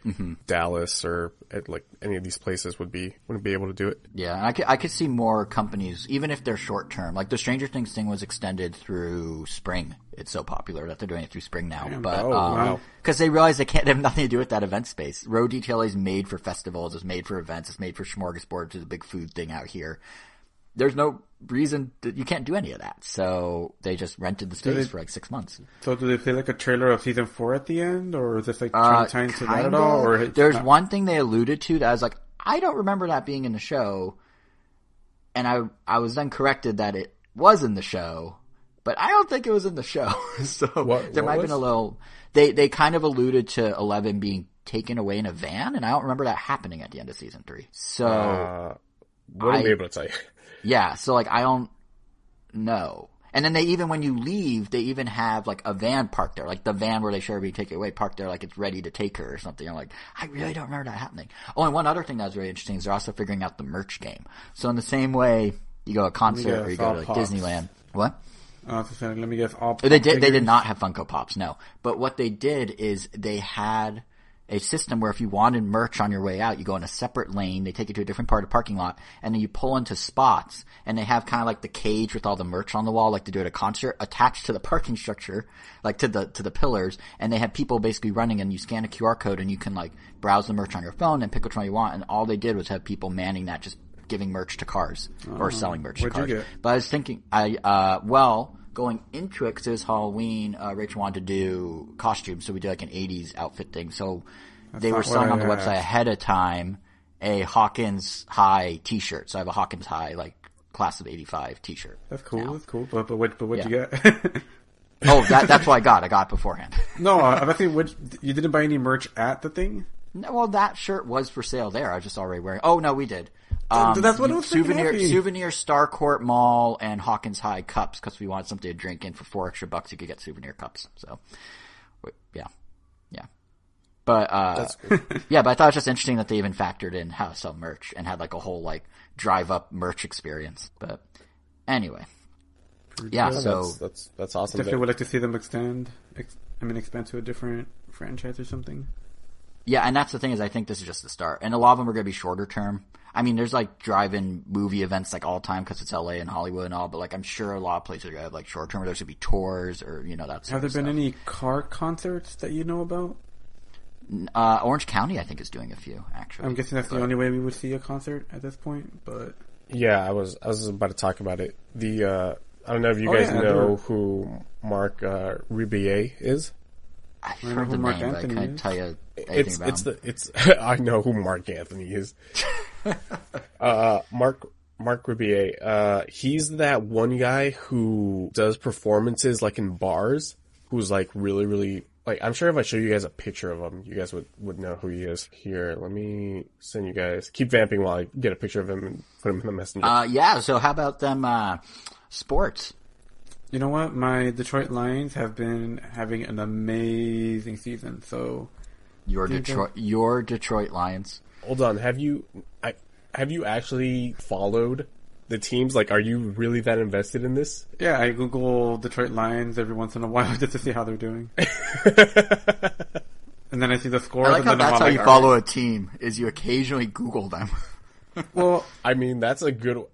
Dallas, or like any of these places wouldn't be able to do it. Yeah, and I could see more companies, even if they're short term. Like the Stranger Things thing was extended through spring. It's so popular that they're doing it through spring now. Damn. But Wow. because they realize they have nothing to do with that event space. Road Detail is made for festivals. It's made for events. It's made for Smorgasbord, which is a big food thing out here. There's no reason that you can't do any of that. So they just rented the space for like 6 months. So do they play like a trailer of season 4 at the end, or is this like trying to tie into that at all? Or there's one thing they alluded to that I was like, I don't remember that being in the show, and I was then corrected that it was in the show, but I don't think it was in the show. So there might have been a little. They kind of alluded to 11 being taken away in a van, and I don't remember that happening at the end of season 3. So wouldn't be able to tell you. Yeah, so like I don't know. And then when you leave, they even have like a van parked there, like the van where they should be taken away, parked there, like it's ready to take her or something. I'm like, I really don't remember that happening. Oh, and one other thing that was really interesting is they're also figuring out the merch game. So in the same way you go to a concert or you go to like Disneyland. What? Let me guess. All they did not have Funko Pops, no. But what they did is they had a system where if you wanted merch on your way out, you go in a separate lane, they take you to a different part of the parking lot, and then you pull into spots, and they have kind of like the cage with all the merch on the wall, like to do at a concert, attached to the parking structure, like to the pillars, and they have people basically running, and you scan a QR code, and you can like browse the merch on your phone and pick which one you want, and all they did was have people manning that, just giving merch to cars, or selling merch to cars. What'd you get? But I was thinking, going into it, because it was Halloween, Rachel wanted to do costumes, so we did like an 80s outfit thing. So they were selling on the website ahead of time a Hawkins High t-shirt. So I have a Hawkins High, like, class of 85 t-shirt. That's cool, now. that's cool. But what'd you get? Oh, that's what I got. I got it beforehand. No, I'm asking, you didn't buy any merch at the thing? No, well, that shirt was for sale there. I was just already wearing. Oh, no, we did. That's what I was souvenir Starcourt Mall and Hawkins High cups, because we wanted something to drink in. For $4 extra you could get souvenir cups. So, yeah. But, That's cool. yeah, but I thought it was just interesting that they even factored in how to sell merch and had like a whole like drive up merch experience. But anyway. Yeah, so. That's awesome. Definitely would like to see them expand to a different franchise or something. Yeah, and that's the thing is I think this is just the start. And a lot of them are going to be shorter term. I mean, there's like drive-in movie events like all the time because it's LA and Hollywood and all, but like I'm sure a lot of places are going to have like short term where there's going to be tours or, that sort Have there of been stuff. any car concerts that you know about? Orange County, I think, is doing a few, actually. I'm guessing that's the only way we would see a concert at this point, but... Yeah, I was about to talk about it. I don't know if you guys know who Mark Ribier is. I've heard the name, but I couldn't tell you anything about him. I know who Mark Anthony is. Mark Ribier. He's that one guy who does performances like in bars. Who's like really, really like. I'm sure if I show you guys a picture of him, you guys would know who he is. Here, let me send you guys. Keep vamping while I get a picture of him and put him in the messenger. Yeah. So how about them sports? You know what? My Detroit Lions have been having an amazing season. So your Detroit Lions. Hold on. Have you actually followed the teams? Like, are you really that invested in this? Yeah, I Google Detroit Lions every once in a while just to see how they're doing. And then I see the scores. I like and how then that's how you follow a team, is you occasionally Google them. Well, I mean, that's a good...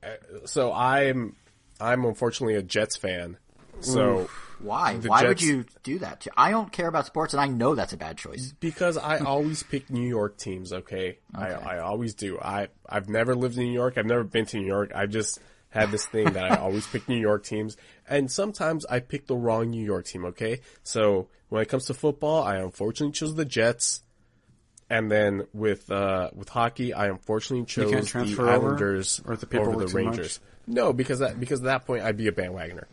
So I'm unfortunately a Jets fan. So why? Why would you do that? I don't care about sports, and I know that's a bad choice. Because I always pick New York teams. Okay. I always do. I've never lived in New York. I've never been to New York. I just had this thing that I always pick New York teams, and sometimes I pick the wrong New York team. Okay. So when it comes to football, I unfortunately chose the Jets, and then with hockey, I unfortunately chose the Islanders over the Rangers. No, because at that point I'd be a bandwagoner.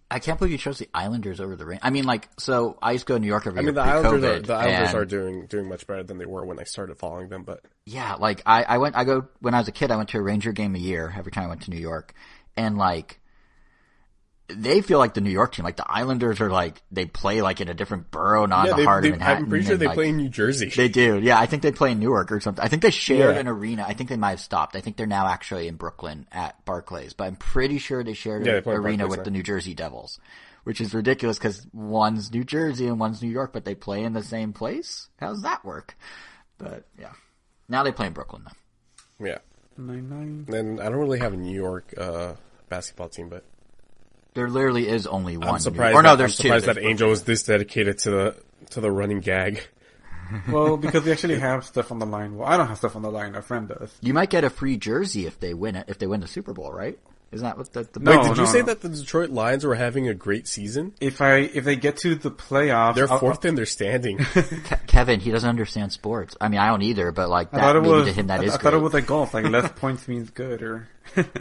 I can't believe you chose the Islanders over the Rangers. I mean, like, so I used to go to New York every year. The Islanders are doing much better than they were when I started following them. But yeah, like when I was a kid, I went to a Ranger game a year every time I went to New York, and like they feel like the New York team. Like the Islanders are like they play like in a different borough, not in the heart of Manhattan. I'm pretty sure they play in New Jersey. They do, yeah. I think they play in Newark or something. I think they shared an arena. I think they might have stopped. I think they're now actually in Brooklyn at Barclays, but I'm pretty sure they shared an arena with the New Jersey Devils, which is ridiculous because one's New Jersey and one's New York, but they play in the same place. How does that work? But yeah, now they play in Brooklyn though. Yeah. 9-9. And I don't really have a New York basketball team, but. There literally is only one. I'm surprised that Angel is this dedicated to the running gag. Well, because we actually have stuff on the line. Well, I don't have stuff on the line. A friend does. You might get a free jersey if they win it. If they win the Super Bowl, right? Isn't that what the No, Wait, did you no, say no. that the Detroit Lions were having a great season? If they get to the playoffs, They're fourth in their standing. Kevin, he doesn't understand sports. I mean, I don't either, but like I thought that it maybe was. to him that is I thought great. it was like golf. Like less points means good, or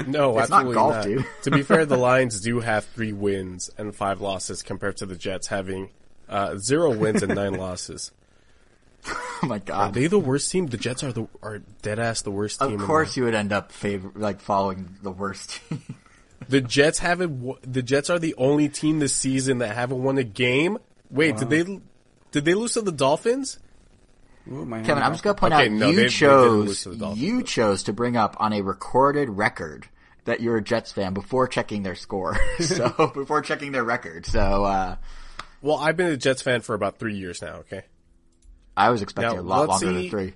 No, It's not absolutely golf, not. dude. To be fair, the Lions do have 3 wins and 5 losses compared to the Jets having 0 wins and 9 losses. Oh my Are god! they the worst team? The Jets are dead ass the worst team. Of course, you would end up following the worst team. The Jets the Jets are the only team this season that haven't won a game. Wait, Wow. did they lose to the Dolphins? Ooh, my Kevin, hand I'm just gonna point Okay, out no, they didn't lose to the Dolphins, you but- chose to bring up on a recorded record that you're a Jets fan before checking their score. So before checking their record. So Well, I've been a Jets fan for about 3 years now. Okay. I was expecting Now, a lot let's longer see- than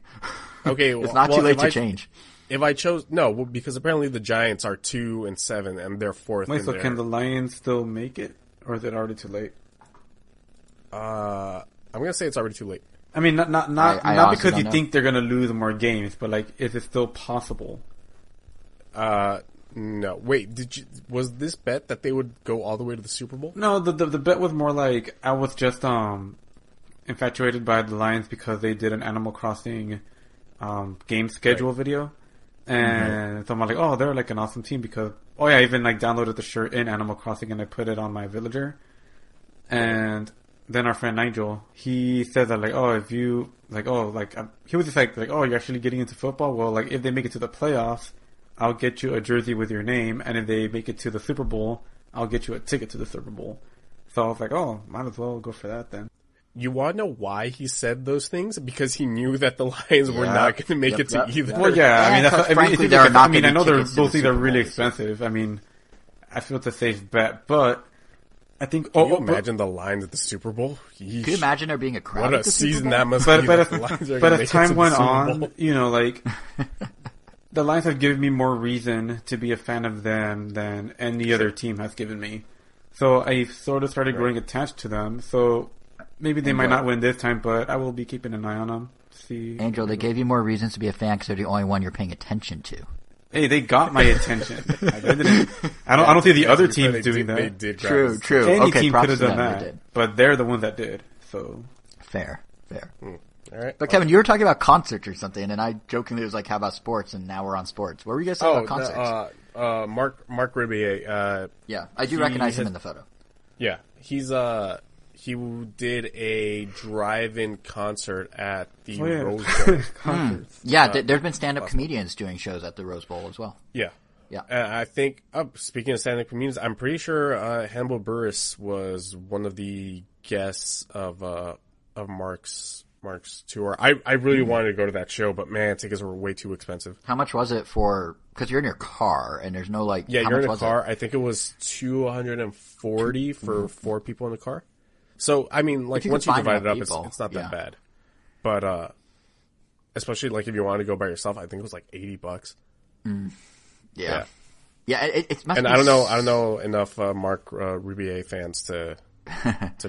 3. Okay. It's not too late to change. If I chose because apparently the Giants are 2-7 and they're 4th. Wait, in so their, can the Lions still make it, or is it already too late? I'm gonna say it's already too late. I mean, not I honestly because you don't know. think they're gonna lose more games, but like, is it still possible? No. Wait, was this bet that they would go all the way to the Super Bowl? No, the bet was more like I was just infatuated by the Lions because they did an Animal Crossing game schedule video, and so I'm like, oh, they're like an awesome team because I even like downloaded the shirt in Animal Crossing and I put it on my villager, and then our friend Nigel, he said that like, oh, if you like, he was just like, oh, you're actually getting into football. Well, like if they make it to the playoffs, I'll get you a jersey with your name, and if they make it to the Super Bowl, I'll get you a ticket to the Super Bowl. So I was like, oh, might as well go for that then. You want to know why he said those things? Because he knew that the Lions were not going to make it to either. Well, yeah, I mean, because that's, frankly, it's there are just- not I mean, I gonna know be they're tickets to both the things are Super really Bowl this year. expensive. I mean, I feel it's a safe bet, but I think. Can you imagine the Lions at the Super Bowl? Yeesh. Can you imagine there being a crowd What at a the Super season Bowl? that must But be. but that the Lions are as, gonna but make as it time to the went Super on, Bowl. you know, like the Lions have given me more reason to be a fan of them than any other team has given me. So I sort of started growing attached to them. So maybe they might not win this time, but I will be keeping an eye on them. See, Angel, they gave you more reasons to be a fan because they're the only one you're paying attention to. hey, they got my attention. I don't see the other To be fair, teams doing that. They did. grab True, his- true. Any Okay, team props could have to done them, they that, did. but they're the ones that did. So Fair. All right. But Kevin, you were talking about concerts or something, and I jokingly was like, "How about sports?" And now we're on sports. What were you guys saying about concerts? Mark Ribier. Yeah, I do he recognize him has- in the photo. Yeah, he did a drive-in concert at the Rose Bowl. concerts. Yeah, there's been stand-up comedians doing shows at the Rose Bowl as well. Yeah. Yeah. I think, speaking of stand-up comedians, I'm pretty sure Hannibal Buress was one of the guests of Mark's tour. I really wanted to go to that show, but man, tickets were way too expensive. How much was it for? Because you're in your car and there's no like. Yeah, how you're much in a was car. It? I think it was $240 for 4 people in the car. So I mean, like If you once could you find divide it up, enough people, it's not that yeah. bad. But especially like if you want to go by yourself, I think it was like $80. Yeah. Yeah, it must And be I don't know enough Mark Ribier fans to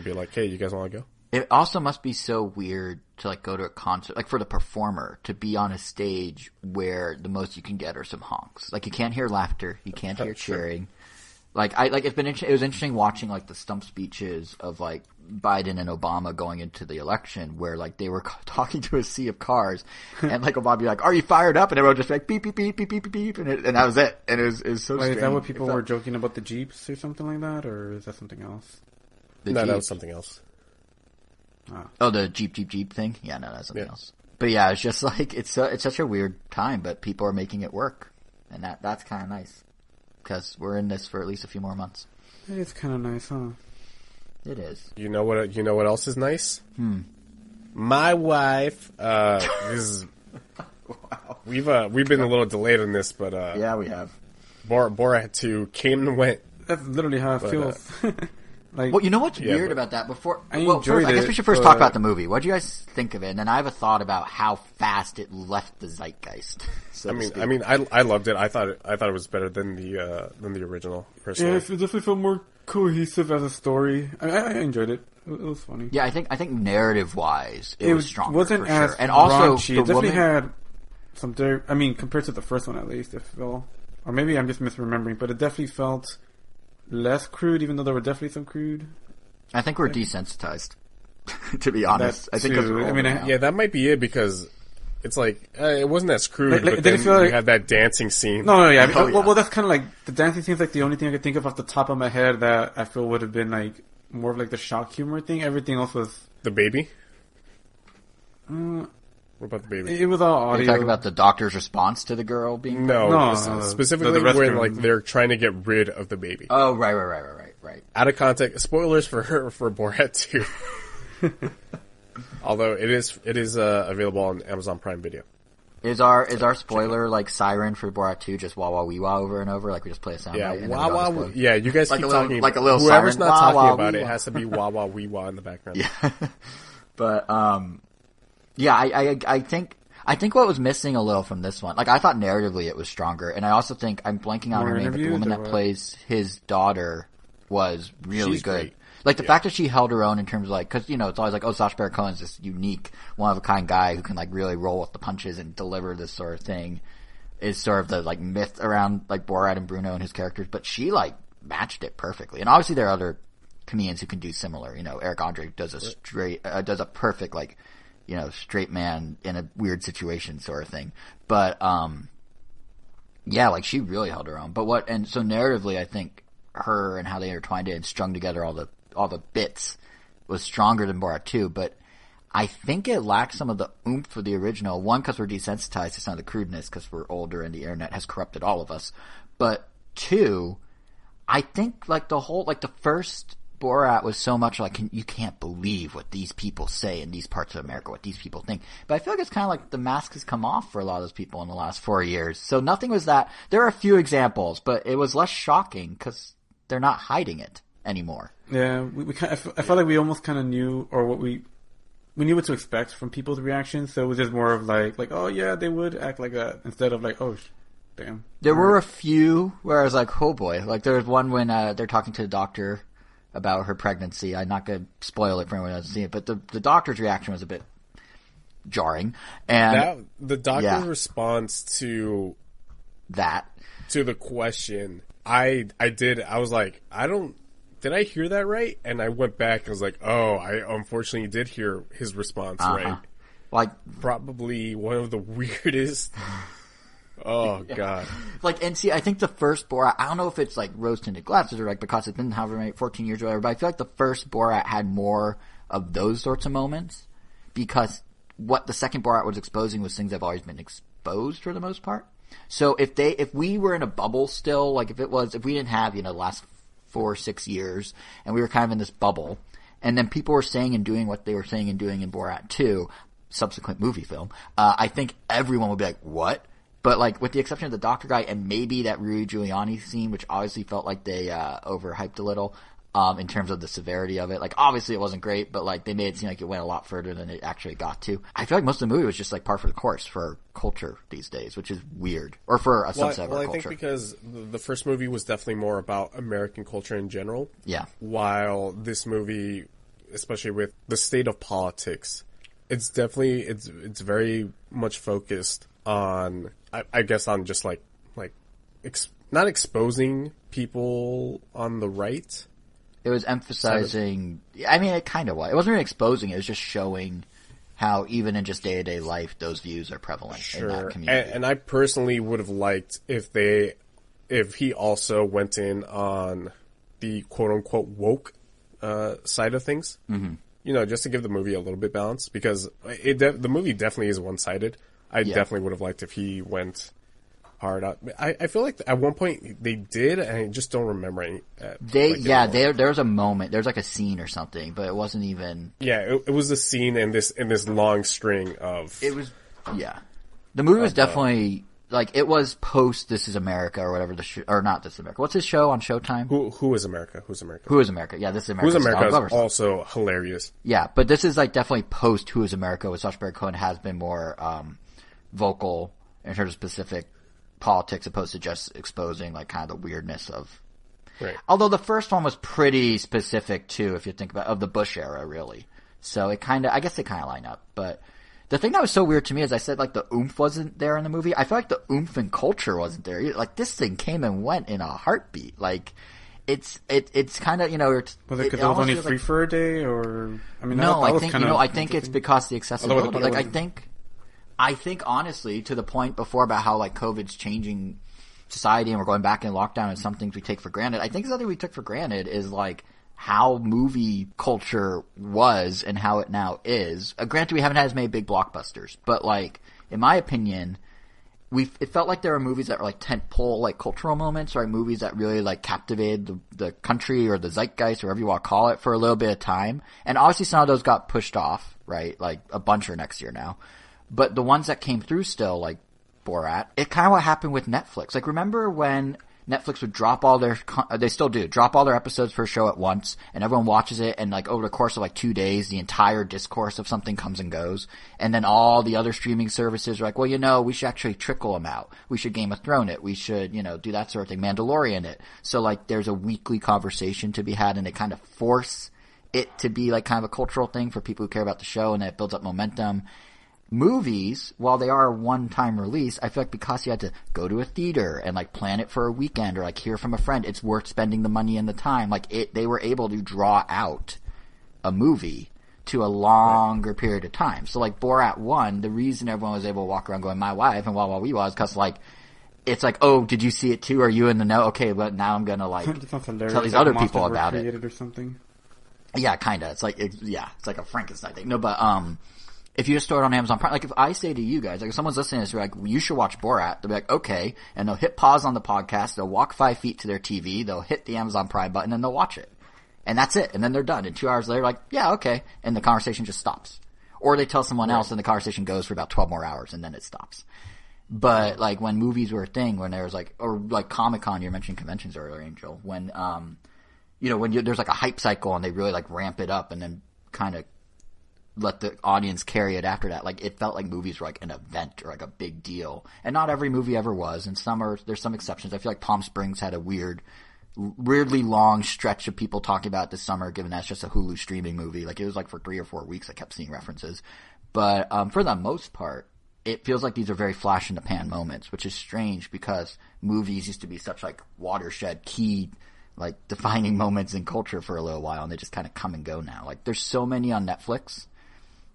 be like, hey, you guys want to go? It also must be so weird to like go to a concert, like for the performer to be on a stage where the most you can get are some honks. Like you can't hear laughter, you can't hear cheering. Like it was interesting watching like the stump speeches of like Biden and Obama going into the election where like they were talking to a sea of cars and like Obama be like, "Are you fired up?" and everyone just like beep beep beep beep beep beep beep and that was it. And it was so Wait, strange. is that what people It felt- were joking about the Jeeps or something like that, or is that something else? the No, that Jeep. was something else. Oh, the Jeep thing? Yeah, no, that's something Yeah. else. But yeah, it's just like, it's such a weird time, but people are making it work. And that's kind of nice. Because we're in this for at least a few more months. It's kind of nice, huh? It is. You know what else is nice? My wife. This is. Wow. We've been a little delayed on this, but Yeah, we have. Borat 2 came and went. That's literally how it feels. Like, Well, you know what's Yeah, weird but- about that? Before, I well, enjoyed first, I guess it, we should first talk but- about the movie. What do you guys think of it? And then I have a thought about how fast it left the zeitgeist. So to speak. I loved it. I thought it was better than the original. yeah, Personally, it definitely felt more cohesive as a story. I enjoyed it. It was funny. Yeah, I think narrative wise, it was stronger. wasn't for as sure. And also, raunchy. the It definitely woman, had some. I mean, compared to the first one, at least, it felt or maybe I'm just misremembering, but it definitely felt less crude, even though there were definitely some crude. I think we're desensitized, to be honest. That I think too. I mean, Yeah, that might be it because it's like it wasn't as crude, Like, but did it then feel you like- had that dancing scene. No, yeah. I mean, Oh, yeah. Well, that's kind of like the dancing seems like the only thing I could think of off the top of my head that I feel would have been like more of like the shock humor thing. Everything else was. The baby. What about the baby? It was all Are audio. you talking about the doctor's response to the girl being... No, No, specifically the when restroom. like they're trying to get rid of the baby. Oh, right. Out of context, spoilers for Borat 2. Although it is available on Amazon Prime Video. Is our spoiler like siren for Borat 2 just wah wah wee wah over and over? Like we just play a soundbite? Yeah, and then wah we wah. go to Yeah, you guys Like keep a little- talking. like a little Whoever's siren, not wah, talking wah, about wee, it wah. has to be wah wah wee wah in the background. Yeah. But, yeah, I think what was missing a little from this one, like I thought narratively it was stronger, and I also think I'm blanking on More her name, but the interviews woman or that what? plays his daughter was really She's good. great. Like the fact that she held her own in terms of like, cause it's always like, oh, Sacha Baron Cohen's this unique, one of a kind guy who can like really roll with the punches and deliver this sort of thing is sort of the like myth around like Borat and Bruno and his characters, but she like matched it perfectly. And obviously there are other comedians who can do similar, Eric Andre does a perfect like, straight man in a weird situation sort of thing. But, yeah, like she really held her own. But and so narratively I think her and how they intertwined it and strung together all the bits was stronger than Borat 2, but I think it lacks some of the oomph for the original. One, because we're desensitized to some of the crudeness because we're older and the internet has corrupted all of us. But two, I think like the first Borat was so much like, you can't believe what these people say in these parts of America, what these people think. But I feel like it's kind of like the mask has come off for a lot of those people in the last 4 years. So nothing was that. There are a few examples, but it was less shocking because they're not hiding it anymore. Yeah, I felt like we almost kind of knew, or what we knew what to expect from people's reactions. So it was just more of like, oh yeah, they would act like that, instead of like, oh, damn. There were a few where I was like, oh boy. Like there was one when they're talking to the doctor about her pregnancy. I'm not going to spoil it for anyone who hasn't seen it, but the doctor's reaction was a bit jarring. And the doctor's response to the question, I was like, did I hear that right? And I went back and was like, oh, I unfortunately did hear his response right. Like probably one of the weirdest. Oh god. Like, and see, I think the first Borat, I don't know if it's like rose tinted glasses or like because it's been however many 14 years or whatever, but I feel like the first Borat had more of those sorts of moments because what the second Borat was exposing was things that have always been exposed for the most part. So if we were in a bubble still, like if we didn't have, the last 4 or 6 years and we were kind of in this bubble and then people were saying and doing what they were saying and doing in Borat 2, subsequent movie film, I think everyone would be like, what? But like with the exception of the doctor guy and maybe that Rudy Giuliani scene, which obviously felt like they overhyped a little, in terms of the severity of it. Like obviously it wasn't great, but like they made it seem like it went a lot further than it actually got to. I feel like most of the movie was just like par for the course for culture these days, which is weird. Or for a subset of our culture. I think because the first movie was definitely more about American culture in general. Yeah. While this movie, especially with the state of politics, it's definitely, it's very much focused on, I guess on just like not exposing people on the right. It was emphasizing, I mean, it kind of was. It wasn't really exposing, it was just showing how even in just day-to-day life, those views are prevalent in that community. And I personally would have liked if he also went in on the quote-unquote woke side of things. Mm-hmm. Just to give the movie a little bit balance, because the movie definitely is one-sided. I definitely would have liked if he went hard out. I feel like at one point they did, and I just don't remember any. There's a moment, there's like a scene or something, but it wasn't even. Yeah, it was a scene in this long string of. It was, yeah. The movie was definitely like it was post This Is America or whatever or not This Is America. What's his show on Showtime? Who is America? Who's America? Who is America? Yeah, This Is America. Who's America is also hilarious. Yeah, but this is like definitely post Who is America, with Sacha Baron Cohen has been more vocal in terms of specific politics opposed to just exposing like kind of the weirdness of. Right. Although the first one was pretty specific too, if you think about of the Bush era, really. So I guess they kind of line up, but The thing that was so weird to me is I said, like, the oomph wasn't there in the movie. I feel like the oomph and culture wasn't there. Like, this thing came and went in a heartbeat. Like, it's kind of, you know... Was it because it was only free for a day, or... I mean, no, I think it's because the accessibility. Like, I think, honestly, to the point before about how, like, COVID's changing society and we're going back in lockdown and some things we take for granted, I think something we took for granted is, like, how movie culture was and how it now is. Granted, we haven't had as many big blockbusters, but, like, in my opinion, it felt like there were movies that were, like, tentpole, like, cultural moments, or movies that really, like, captivated the country or the zeitgeist or whatever you want to call it for a little bit of time. And obviously some of those got pushed off, right? Like, a bunch are next year now. But the ones that came through still, like Borat, it kind of what happened with Netflix. Like, remember when Netflix would drop all their, they still do, drop all their episodes for a show at once, and everyone watches it, and like over the course of like 2 days, the entire discourse of something comes and goes, and then all the other streaming services are like, well, you know, we should actually trickle them out. We should Game of Thrones it. We should, you know, do that sort of thing. Mandalorian it. So like, there's a weekly conversation to be had, and they kind of force it to be like kind of a cultural thing for people who care about the show, and it builds up momentum. Movies, while they are a one-time release, I feel like because you had to go to a theater and like plan it for a weekend or like hear from a friend, it's worth spending the money and the time. Like they were able to draw out a movie to a longer period of time. So like Borat 1, the reason everyone was able to walk around going, my wife and while we was, cause like, it's like, oh, did you see it too? Are you in the know? Okay, but now I'm gonna like tell these other people about it. Or something. Yeah, kinda. It's like, it's like a Frankenstein thing. No, but, if you just throw it on Amazon Prime, like if I say to you guys, like if someone's listening to this, they're like, you should watch Borat, they'll be like, okay, and they'll hit pause on the podcast, they'll walk 5 feet to their TV, they'll hit the Amazon Prime button, and they'll watch it. And that's it, and then they're done. And 2 hours later, like, yeah, okay, and the conversation just stops. Or they tell someone else, and the conversation goes for about 12 more hours, and then it stops. But like when movies were a thing, when there was like, or like Comic-Con, you were mentioning conventions earlier, Angel, when, there's like a hype cycle and they really like ramp it up and then kind of let the audience carry it after that. Like, it felt like movies were like an event or like a big deal. And not every movie ever was, and there's some exceptions. I feel like Palm Springs had a weirdly long stretch of people talking about it this summer, given that's just a Hulu streaming movie. Like, it was like for 3 or 4 weeks I kept seeing references. But, for the most part, it feels like these are very flash in the pan moments, which is strange because movies used to be such like watershed key, like defining moments in culture for a little while, and they just kind of come and go now. Like, there's so many on Netflix.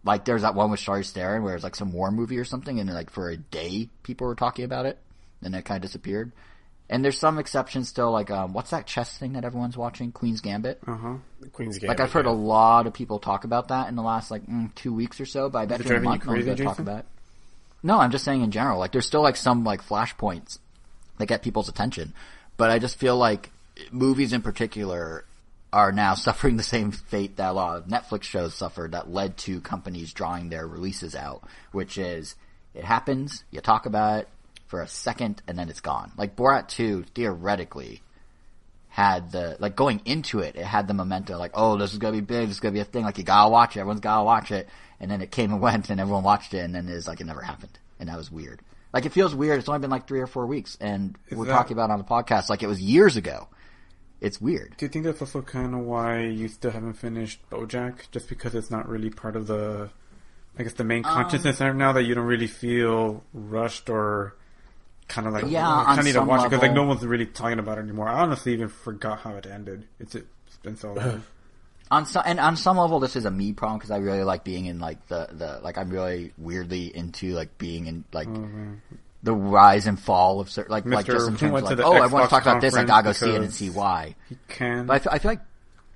Like, there's that one with Charlize Theron where it's like some war movie or something, and like for a day people were talking about it, and it kind of disappeared. And there's some exceptions still, like, what's that chess thing that everyone's watching? Queen's Gambit? Queen's Gambit. Like, I've heard a lot of people talk about that in the last, like, 2 weeks or so, but I bet you in a month no one's going to talk about it. No, I'm just saying in general. Like, there's still, like, some, like, flashpoints that get people's attention. But I just feel like movies in particular are now suffering the same fate that a lot of Netflix shows suffered that led to companies drawing their releases out, which is, it happens, you talk about it for a second, and then it's gone. Like, Borat 2, theoretically, had the, like, going into it, it had the momentum, like, oh, this is gonna be big, this is gonna be a thing, like, you gotta watch it, everyone's gotta watch it, and then it came and went, and everyone watched it, and then it's like, it never happened. And that was weird. Like, it feels weird, it's only been like 3 or 4 weeks, and we're talking about it on the podcast like it was years ago. It's weird. Do you think that's also kind of why you still haven't finished BoJack? Just because it's not really part of the, I guess, the main consciousness now, that you don't really feel rushed or kind of like, I need to watch it because like no one's really talking about it anymore. I honestly even forgot how it ended. It's been so long. On some level, this is a me problem because I really like being in like the like I'm really weirdly into like being in like the rise and fall of certain like just in terms of like, I want to talk about this, I gotta go see it and see why. He can. But I feel like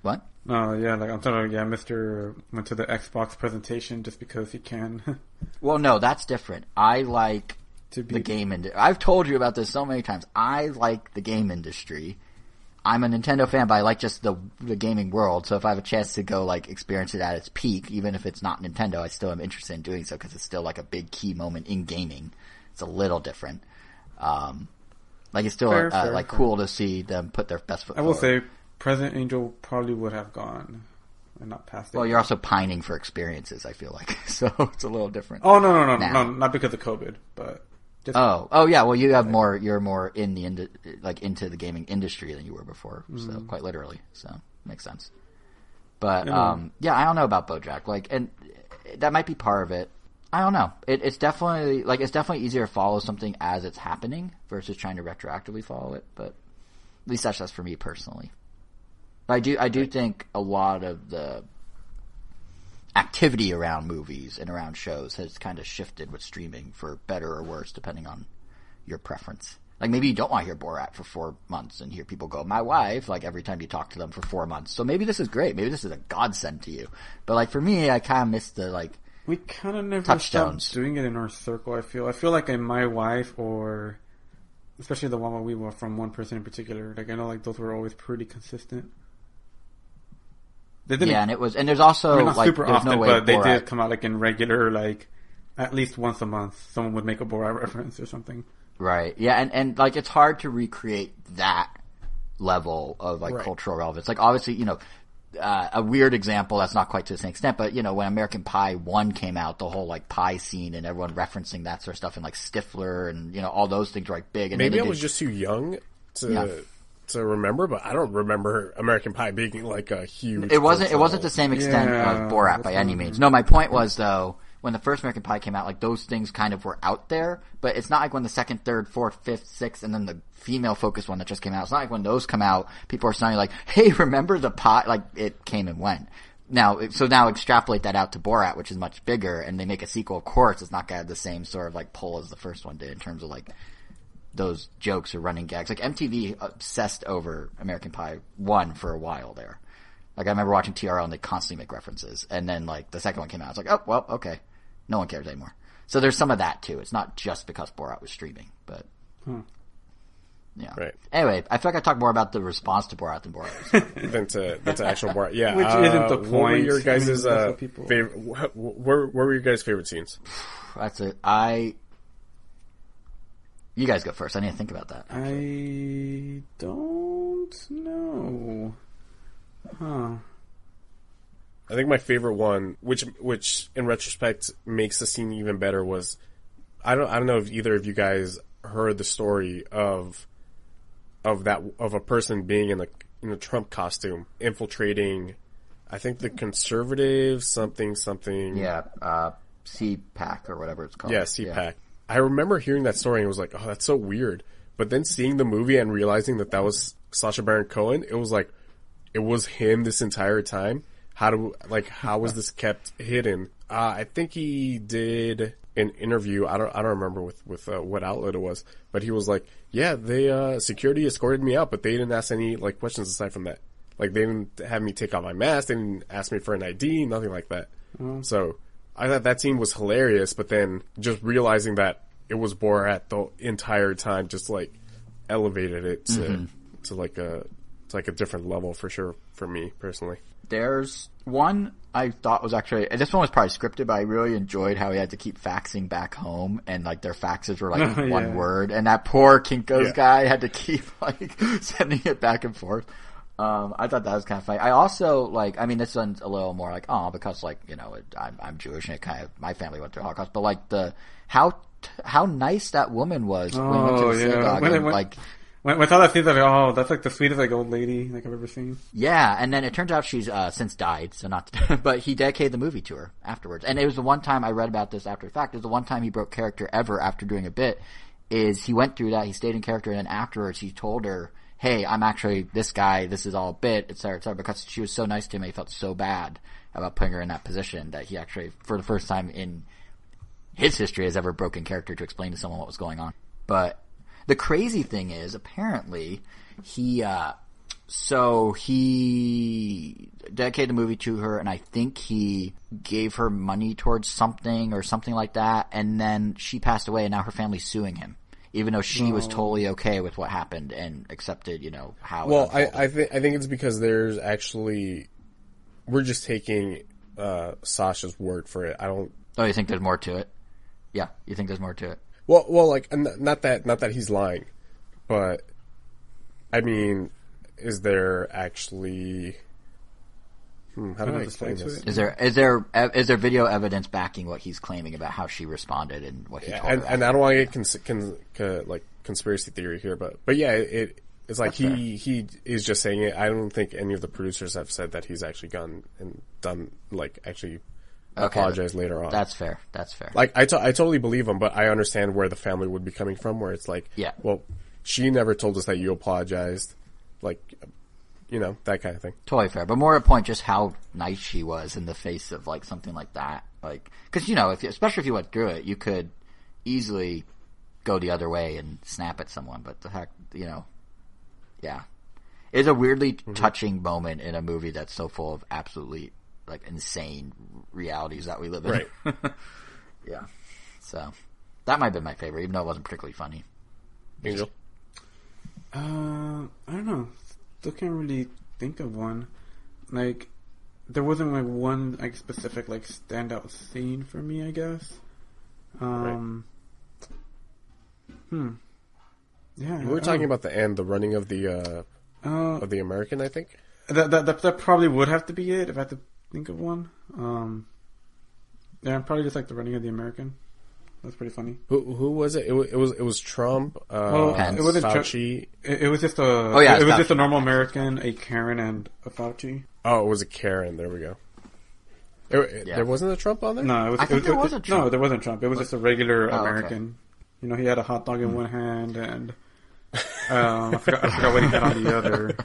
what? Oh yeah, like I'm talking. Yeah, Mr. went to the Xbox presentation just because he can. Well, no, that's different. I like the game industry. I've told you about this so many times. I like the game industry. I'm a Nintendo fan, but I like just the gaming world. So if I have a chance to go like experience it at its peak, even if it's not Nintendo, I still am interested in doing so because it's still like a big key moment in gaming. It's a little different. Like it's still fair. Cool to see them put their best foot forward. I will say, President Angel probably would have gone and not passed it. Well, you're also pining for experiences, I feel like. So it's a little different. Oh, no, not because of COVID, but just... Oh, yeah, well, you're more in the into the gaming industry than you were before, so quite literally, so makes sense. But, yeah, I don't know about BoJack, like, and that might be part of it. I don't know. It's definitely easier to follow something as it's happening versus trying to retroactively follow it. But at least that's just for me personally. But I do think a lot of the activity around movies and around shows has kind of shifted with streaming for better or worse, depending on your preference. Like, maybe you don't want to hear Borat for 4 months and hear people go, my wife, like, every time you talk to them for 4 months. So maybe this is great. Maybe this is a godsend to you. But, like, for me, I kind of miss the, like, we kind of never touchstones. stopped doing it in our circle, I feel like in my wife, or especially the one where we were from one person in particular, like, I know, like, those were always pretty consistent. Yeah, and there's also, not like, super there's often, no way but they Borat, did come out, like, in regular, like, at least once a month, someone would make a Borat reference or something. Right. Yeah, and like, it's hard to recreate that level of, like, cultural relevance. Like, obviously, you know, a weird example that's not quite to the same extent, but, you know, when American Pie 1 came out, the whole, like, pie scene and everyone referencing that sort of stuff, and, like, Stifler and, you know, all those things were, like, big. And maybe I was just too young to remember, but I don't remember American Pie being, like, a huge... It wasn't the same extent of Borat by any means. No, my point was, though, when the first American Pie came out, like, those things kind of were out there, but it's not like when the second, third, fourth, fifth, sixth, and then the female-focused one that just came out. It's not like when those come out, people are suddenly like, hey, remember the pie? Like, it came and went. Now extrapolate that out to Borat, which is much bigger, and they make a sequel, of course, it's not gonna have the same sort of, like, pull as the first one did in terms of, like, those jokes or running gags. Like, MTV obsessed over American Pie 1 for a while there. Like, I remember watching TRL and they constantly make references. And then, like, the second one came out. It's like, oh, well, okay. No one cares anymore. So there's some of that, too. It's not just because Borat was streaming, but... Yeah. Right. Anyway, I feel like I talk more about the response to Borat than Borat was. than to actual Borat. Yeah. Which isn't the point. What were your guys' people... favorite... What were your guys' favorite scenes? That's it. You guys go first. I need to think about that. I don't know. Huh. I think my favorite one, which in retrospect makes the scene even better, was I don't know if either of you guys heard the story of a person being in a Trump costume infiltrating, I think, the conservative something. Yeah, CPAC or whatever it's called. Yeah, CPAC. Yeah. I remember hearing that story and it was like, oh, that's so weird. But then seeing the movie and realizing that was Sacha Baron Cohen, it was like, it was him this entire time. How was this kept hidden? I think he did an interview. I don't remember with what outlet it was, but he was like, yeah, they, security escorted me out, but they didn't ask any, like, questions aside from that. Like, they didn't have me take off my mask. They didn't ask me for an ID, nothing like that. So I thought that scene was hilarious, but then just realizing that it was Borat the entire time just, like, elevated it to like a different level for sure for me personally. There's one I thought was actually, this one was probably scripted, but I really enjoyed how he had to keep faxing back home, and, like, their faxes were, like, one word, and that poor Kinko's guy had to keep, like, sending it back and forth. I thought that was kind of funny. I also, like, I mean, this one's a little more like, because, like, you know, I'm Jewish and it kind of, my family went through Holocaust, but, like, how nice that woman was when we went to the synagogue. When I saw that scene, I was like, oh, that's, like, the sweetest, like, old lady, like, I've ever seen. Yeah, and then it turns out she's, since died, so not, but he dedicated the movie to her afterwards. And it was the one time I read about this after the fact, it was the one time he broke character ever after doing a bit, is he went through that, he stayed in character, and then afterwards he told her, hey, I'm actually this guy, this is all a bit, et cetera, because she was so nice to him, he felt so bad about putting her in that position that he actually, for the first time in his history, has ever broken character to explain to someone what was going on. But the crazy thing is, apparently, he dedicated the movie to her, and I think he gave her money towards something or something like that, and then she passed away, and now her family's suing him. Even though she was totally okay with what happened and accepted, you know, how. Well, I think it's because there's actually, we're just taking Sasha's word for it. I don't. Oh, you think there's more to it? Yeah, you think there's more to it? Well, like, not that he's lying, but I mean, is there actually? How do I explain this? Is there video evidence backing what he's claiming about how she responded and what he told her? And I don't want to get like conspiracy theory here, but yeah, it's like he is just saying it. I don't think any of the producers have said that he's actually gone and done, like, actually apologize later on. That's fair. Like, I totally believe him, but I understand where the family would be coming from, where it's like, Yeah. well, she never told us that you apologized. Like, you know, that kind of thing. Totally fair. But more to the point, just how nice she was in the face of, like, something like that. Like, cause, you know, especially if you went through it, you could easily go the other way and snap at someone. But the fact, you know, yeah. It's a weirdly touching moment in a movie that's so full of absolutely, like, insane realities that we live in. Right. Yeah. So, that might have been my favorite, even though it wasn't particularly funny. Angel? I don't know. Still can't really think of one. Like, there wasn't like one like specific like standout scene for me, I guess. Yeah. We were talking about the end, the running of the American, I think. That probably would have to be it if I had to think of one. Yeah, probably just like the running of the American. That's pretty funny. Who was it? It was Trump. It wasn't Fauci. It was just a. it was just a normal American, a Karen, and a Fauci. Oh, it was a Karen. There we go. There wasn't a Trump on there? No, I think there wasn't Trump. No, there wasn't Trump. It was just a regular Oh, okay. American. You know, he had a hot dog in one hand, and I forgot what he had on the other.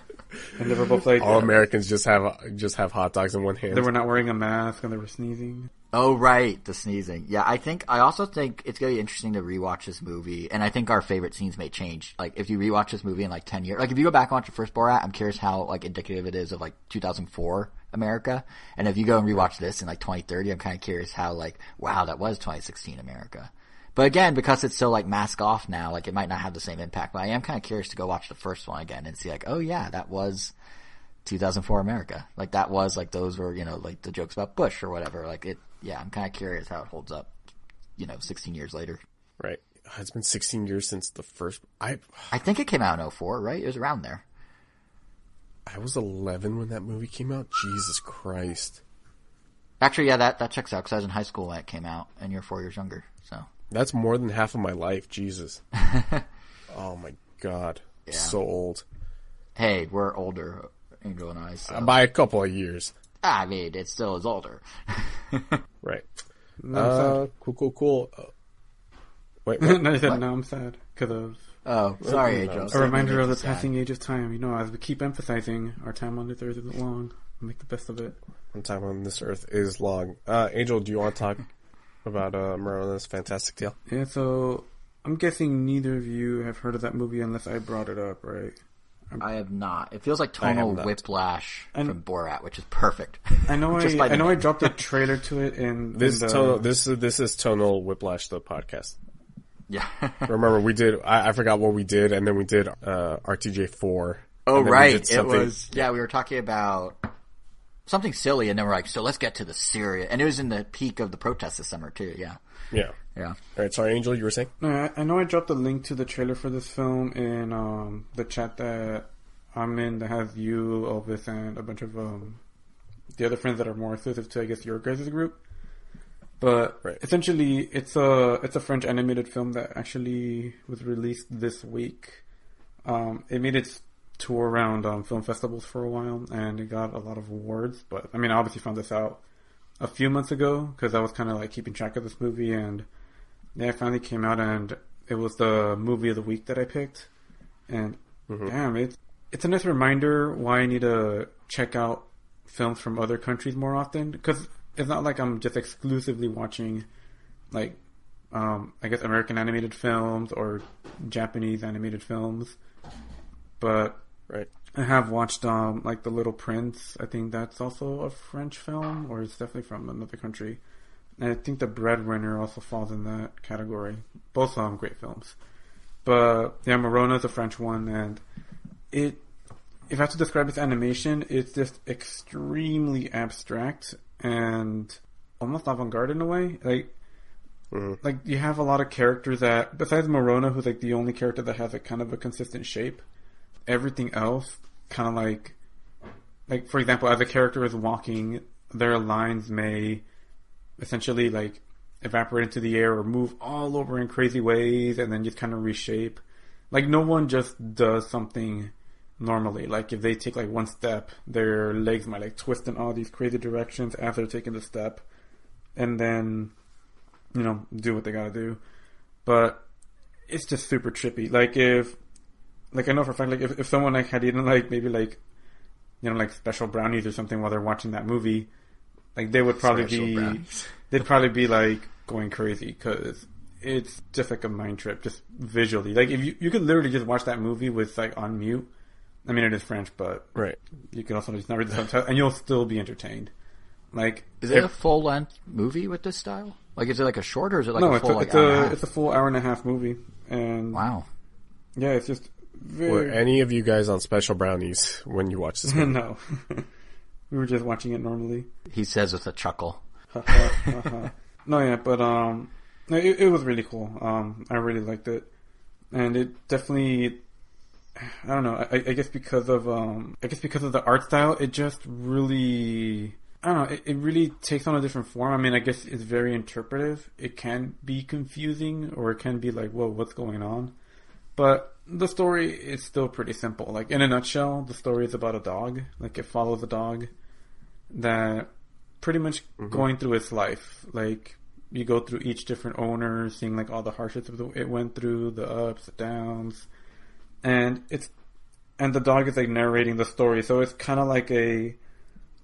And they were both like All Americans just have hot dogs in one hand. they were not wearing a mask and they were sneezing. Oh, right. The sneezing. Yeah, I also think it's going to be interesting to rewatch this movie. And I think our favorite scenes may change. Like, if you rewatch this movie in like 10 years, like if you go back and watch the first Borat, I'm curious how like indicative it is of like 2004 America. And if you go and rewatch this in like 2030, I'm kind of curious how like, wow, that was 2016 America. But again, because it's so like mask off now, like it might not have the same impact. But I am kind of curious to go watch the first one again and see like, oh yeah, that was 2004 America. Like that was like those were, you know, like the jokes about Bush or whatever. Like it, yeah, I'm kind of curious how it holds up, you know, 16 years later. Right. It's been 16 years since the first. I think it came out in 04, right? It was around there. I was 11 when that movie came out. Jesus Christ. Actually, yeah, that checks out because I was in high school when it came out, and you're 4 years younger. So that's more than half of my life. Jesus. Oh my God. Yeah. So old. Hey, we're older, Angel and I. So. By a couple of years. I mean, it still is older. Right. No, Cool. Wait. no, I said no. I'm sad because of Oh, sorry, Angel. a reminder of the passing age of time. You know, as we keep emphasizing, our time on this earth isn't long. We'll make the best of it. Our time on this earth is long. Angel, do you want to talk about Marona's Fantastic Tale? Yeah, so I'm guessing neither of you have heard of that movie unless I brought it up, right? I have not. It feels like tonal whiplash from Borat, which is perfect. I know. I dropped a trailer to it in This is Tonal Whiplash, the podcast. Yeah. Remember, we did. I forgot what we did, and then we did RTJ4. Oh, right. It was. Yeah, we were talking about something silly, and then we're like, so let's get to the serious. And it was in the peak of the protest this summer too. Yeah. Yeah. Yeah. All right. Sorry, Angel, you were saying? No, I know I dropped a link to the trailer for this film in the chat that I'm in that has you, Elvis, and a bunch of the other friends that are more exclusive to, I guess, your guys' group. But essentially, it's a French animated film that actually was released this week. It made its tour around film festivals for a while, and it got a lot of awards. But I mean, I obviously found this out a few months ago because I was kind of like keeping track of this movie, and yeah, it finally came out, and it was the movie of the week that I picked. And damn, it's a nice reminder why I need to check out films from other countries more often, because it's not like I'm just exclusively watching like I guess American animated films or Japanese animated films, but I have watched like The Little Prince. I think that's also a French film, or it's definitely from another country. And I think The Breadwinner also falls in that category. Both great films. But yeah, Marona is a French one, and if I have to describe its animation, it's just extremely abstract and almost avant-garde in a way. Like you have a lot of characters that, besides Marona, who's like the only character that has a kind of a consistent shape, everything else kind of like for example, as a character is walking, their lines may essentially like evaporate into the air or move all over in crazy ways and then just kind of reshape. Like no one just does something normally. Like if they take like one step, their legs might like twist in all these crazy directions as they're taking the step. and then, do what they gotta do. But it's just super trippy. Like I know for a fact, like if someone like had eaten like maybe like, like special brownies or something while they're watching that movie, like they would probably they'd probably be like going crazy because it's just like a mind trip, just visually. Like if you could literally just watch that movie with like on mute. I mean, it is French, but right. You can also just not read the subtitles, and you'll still be entertained. Like, is it a full length movie with this style? Like, is it like a short, or is it like a full hour and a half? It's a full hour and a half movie, and wow, yeah, it's just very. Were any of you guys on special brownies when you watched this movie? No, we were just watching it normally. He says with a chuckle. No, yeah, but it was really cool. I really liked it, and it definitely. I don't know. I guess because of the art style, it just really. I don't know. It really takes on a different form. I mean, I guess it's very interpretive. It can be confusing, or it can be like, "Whoa, what's going on?" But the story is still pretty simple. Like in a nutshell, the story is about a dog. Like it follows a dog that pretty much going through its life. Like you go through each different owner, seeing like all the hardships it went through, the ups, the downs. And the dog is like narrating the story, so it's kind of like a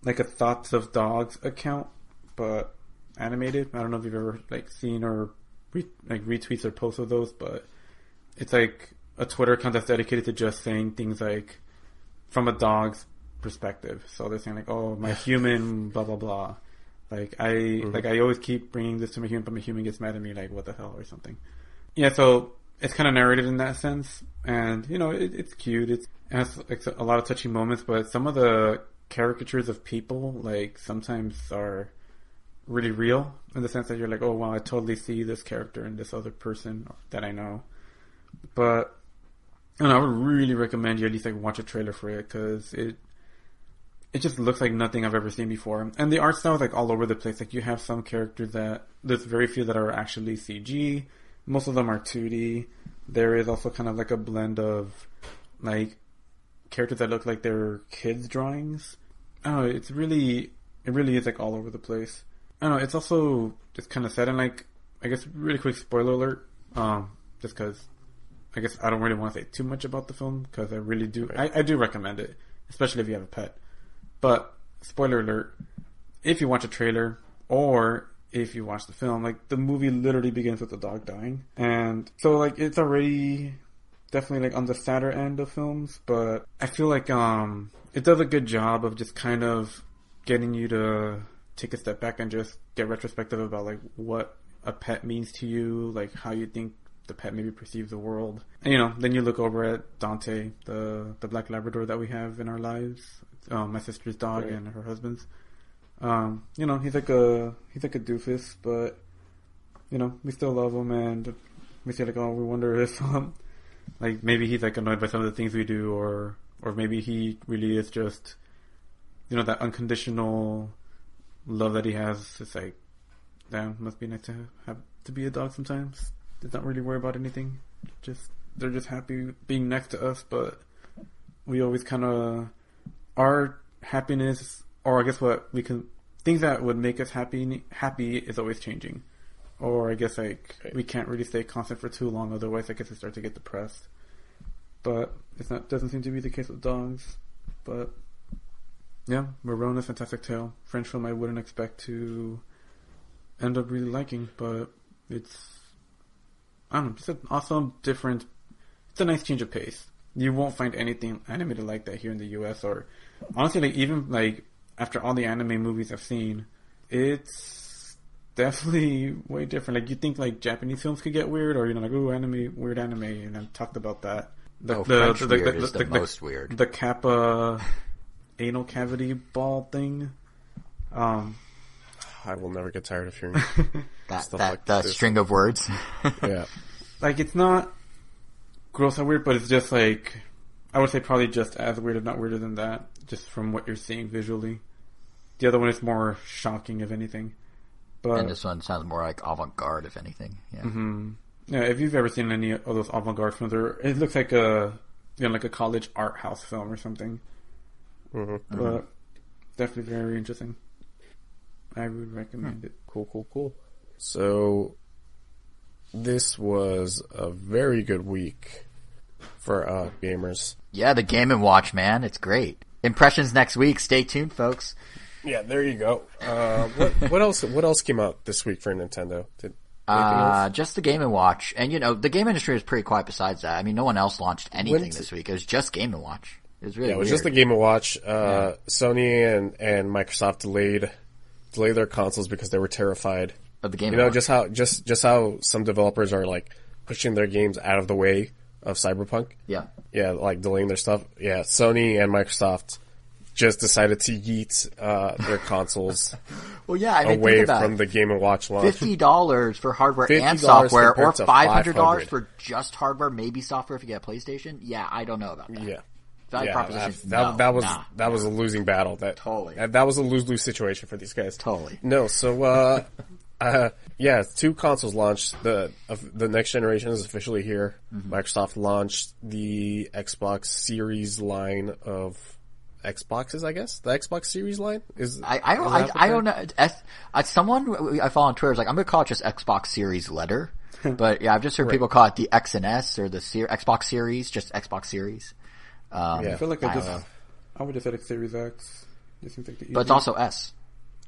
Thoughts of Dogs account, but animated. I don't know if you've ever like seen or retweets or posts of those, but it's like a Twitter account that's dedicated to just saying things like from a dog's perspective. So they're saying like, "Oh, my human, blah blah blah." Like I always keep bringing this to my human, but my human gets mad at me. Like, what the hell, or something. Yeah, so. It's kind of narrated in that sense, and it's cute. It has like a lot of touching moments, but some of the caricatures of people like sometimes are really real in the sense that you're like, oh wow, I totally see this character in this other person that I know. But I would really recommend you at least like watch a trailer for it because it just looks like nothing I've ever seen before, and the art style is like all over the place. Like you have some characters that there's very few that are actually CG. Most of them are 2D. There is also kind of like a blend of like characters that look like they're kids' drawings. I don't know, it really is like all over the place. I don't know, it's also just kind of sad, and like, I guess really quick spoiler alert, just cause I guess I don't really want to say too much about the film, cause I really do, I do recommend it, especially if you have a pet. But, spoiler alert, if you watch a trailer, or if you watch the film, like, the movie literally begins with the dog dying. And so, like, it's already definitely, like, on the sadder end of films, but I feel like, it does a good job of just kind of getting you to take a step back and just get retrospective about, like, what a pet means to you, like, how you think the pet maybe perceives the world. And, then you look over at Dante, the black Labrador that we have in our lives, my sister's dog and her husband's. He's like a doofus, but we still love him, and we say like, oh, we wonder if like maybe he's like annoyed by some of the things we do, or maybe he really is just that unconditional love that he has. It's like, damn, must be nice to have to be a dog sometimes. Does not really worry about anything. They're just happy being next to us, but we always kind of our happiness. Or I guess things that would make us happy is always changing. Or I guess like we can't really stay constant for too long, otherwise I guess we start to get depressed. But doesn't seem to be the case with dogs. But yeah, Marona, fantastic tale. French film I wouldn't expect to end up really liking, but it's an awesome, different. It's a nice change of pace. You won't find anything animated like that here in the US, or honestly, like even like. After all the anime movies I've seen, it's definitely way different. Like, you think, like, Japanese films could get weird, or, like, ooh, weird anime, and I've talked about that. French weird is the most weird. The Kappa anal cavity ball thing. I will never get tired of hearing that string of words. Yeah. Like, it's not gross or weird, but it's just, like, I would say probably just as weird, if not weirder than that, just from what you're seeing visually. The other one is more shocking, if anything. But, and this one sounds more like avant-garde, if anything. Yeah. Mm-hmm. Yeah, if you've ever seen any of those avant-garde films, it looks like a college art house film or something. Mm-hmm. But definitely very interesting. I would recommend it. Cool. So, this was a very good week for gamers. Yeah, the Game & Watch, man. It's great. Impressions next week. Stay tuned, folks. Yeah, there you go. What else came out this week for Nintendo? Just the Game & Watch. And, the game industry was pretty quiet besides that. I mean, no one else launched anything this week. It was just Game & Watch. It was really it was weird. just the Game & Watch. Sony and Microsoft delayed their consoles because they were terrified of the Game & Watch. just how some developers are like pushing their games out of the way of Cyberpunk. Yeah. Yeah, like delaying their stuff. Yeah, Sony and Microsoft just decided to yeet their consoles well, yeah, I mean, away from the Game & Watch launch. $50 for hardware and $50 software, or $500 $500 for just hardware, maybe software if you get a PlayStation. Yeah, I don't know about that. Yeah. Value proposition. That was a losing battle. Totally. That was a lose-lose situation for these guys. Totally. No, so two consoles launched. The next generation is officially here. Mm-hmm. Microsoft launched the Xbox Series line of Xboxes, I guess. The Xbox Series line is. I don't know. Someone I follow on Twitter is like, I'm gonna call it just Xbox Series letter. But yeah, I've just heard people call it the X and S or the Xbox Series, just Xbox Series. I feel like I would have said it Series X. But it's also S.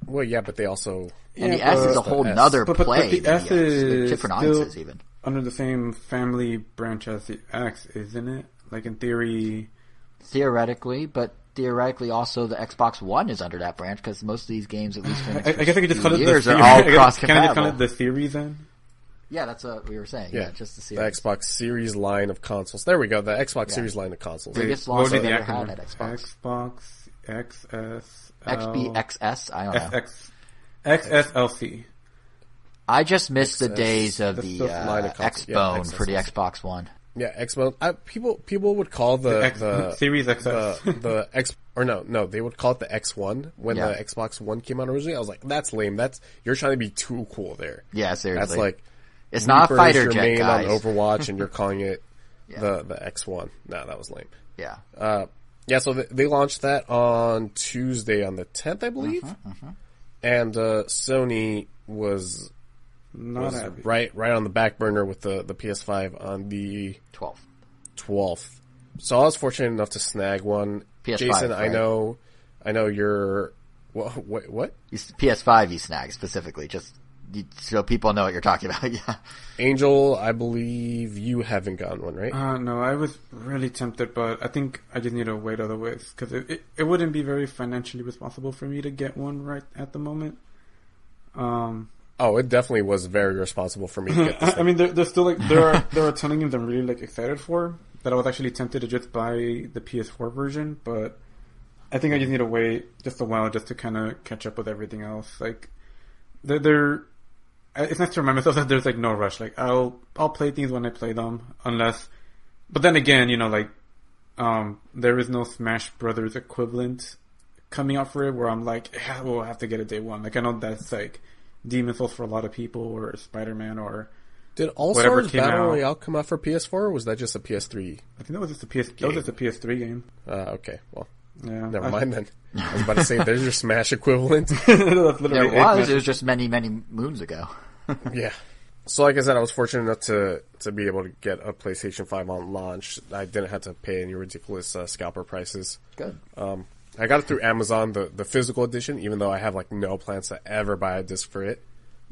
Well, yeah, but they also. And the S is a whole nother play. But the S is still even under the same family branch as the X, isn't it? Like in theory. Theoretically, but theoretically also the Xbox One is under that branch because most of these games, at least for the next I guess I could just call it the years, are all cross-compatible. Can I just call it the series then? Yeah, that's what we were saying. Yeah, just the series. The Xbox Series line of consoles. There we go. The Xbox Series line of consoles. Biggest launch I've ever had at Xbox. Xbox XS. XBXS? I don't know. XSLC. I just missed the days of the X-Bone for the Xbox One. Yeah, X-Bone. People would call the Series XS. the X, or no, they would call it the X1 when the Xbox One came out originally. I was like, that's lame. You're trying to be too cool there. Yeah, seriously. That's like, it's not a fighter jet, main guys. on Overwatch and you're calling it the X1. No, that was lame. Yeah. So they launched that on Tuesday on the 10th, I believe. And Sony was right on the back burner with the PS5 on the 12th. So I was fortunate enough to snag one. PS5, Jason, right? I know you're what? PS5 you snagged specifically, just so people know what you're talking about. Yeah. Angel, I believe you haven't gotten one, right? No, I was really tempted, but I think I just need to wait otherwise because it wouldn't be very financially responsible for me to get one right at the moment. Oh, it definitely was very responsible for me to get this. I mean, there's still like there are a ton of games I'm really excited for that I was actually tempted to just buy the PS4 version, but I think I just need to wait just a while just to kind of catch up with everything else. Like, it's nice to remind myself that there's no rush. Like, I'll play things when I play them, but then again, there is no Smash Brothers equivalent coming out for it where I'm like, yeah, we'll have to get it day one. Like, I know that's Demon's Souls for a lot of people, or Spider-Man, or did All-Stars Battle Royale come out for PS4, or was that just a PS3? I think that was just a PS3 game. Okay, well, never mind then. I was about to say, there's your Smash equivalent. It was just many, many moons ago. Yeah. So like I said, I was fortunate enough to be able to get a PlayStation 5 on launch. I didn't have to pay any ridiculous scalper prices. Good. I got it through Amazon, the physical edition, even though I have no plans to ever buy a disc for it.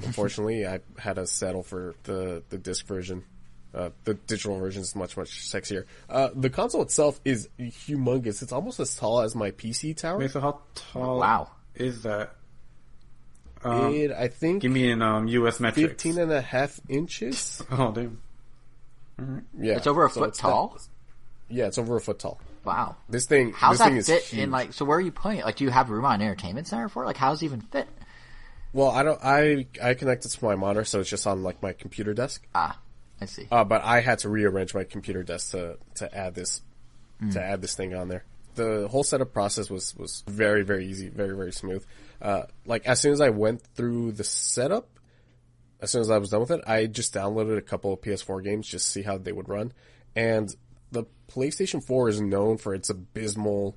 Unfortunately, I had to settle for the disc version. The digital version is much, much sexier. The console itself is humongous. It's almost as tall as my PC tower. Wait, so how tall is that? I think... Give me in US metrics. 15.5 inches. Oh, damn. Right. Yeah. It's over a foot tall? Yeah, it's over a foot tall. Wow. This thing How's that is fit huge. in so where are you putting it? Do you have room on an entertainment center for it? How does it even fit? Well, I connect it to my monitor, so it's just on my computer desk. Ah, I see. But I had to rearrange my computer desk to add this thing on there. The whole setup process was very, very easy, very, very smooth. As soon as I went through the setup, as soon as I was done with it, I just downloaded a couple of PS4 games just to see how they would run. And the PlayStation 4 is known for its abysmal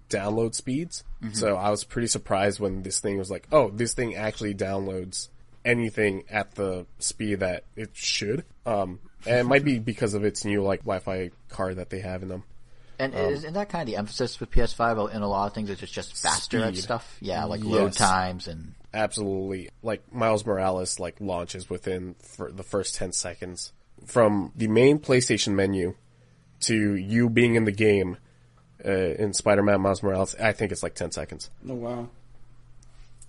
download speeds. So I was pretty surprised when this thing was like, oh, this thing actually downloads anything at the speed that it should. And it might be because of its new like Wi-Fi card that they have in them. And isn't that kind of the emphasis with PS5 in a lot of things? It's just faster at Speed. stuff. Yeah, like load times and... Absolutely. Like Miles Morales like launches within for the first 10 seconds. From the main PlayStation menu to you being in the game in Spider-Man Miles Morales, I think it's like 10 seconds. Oh, wow.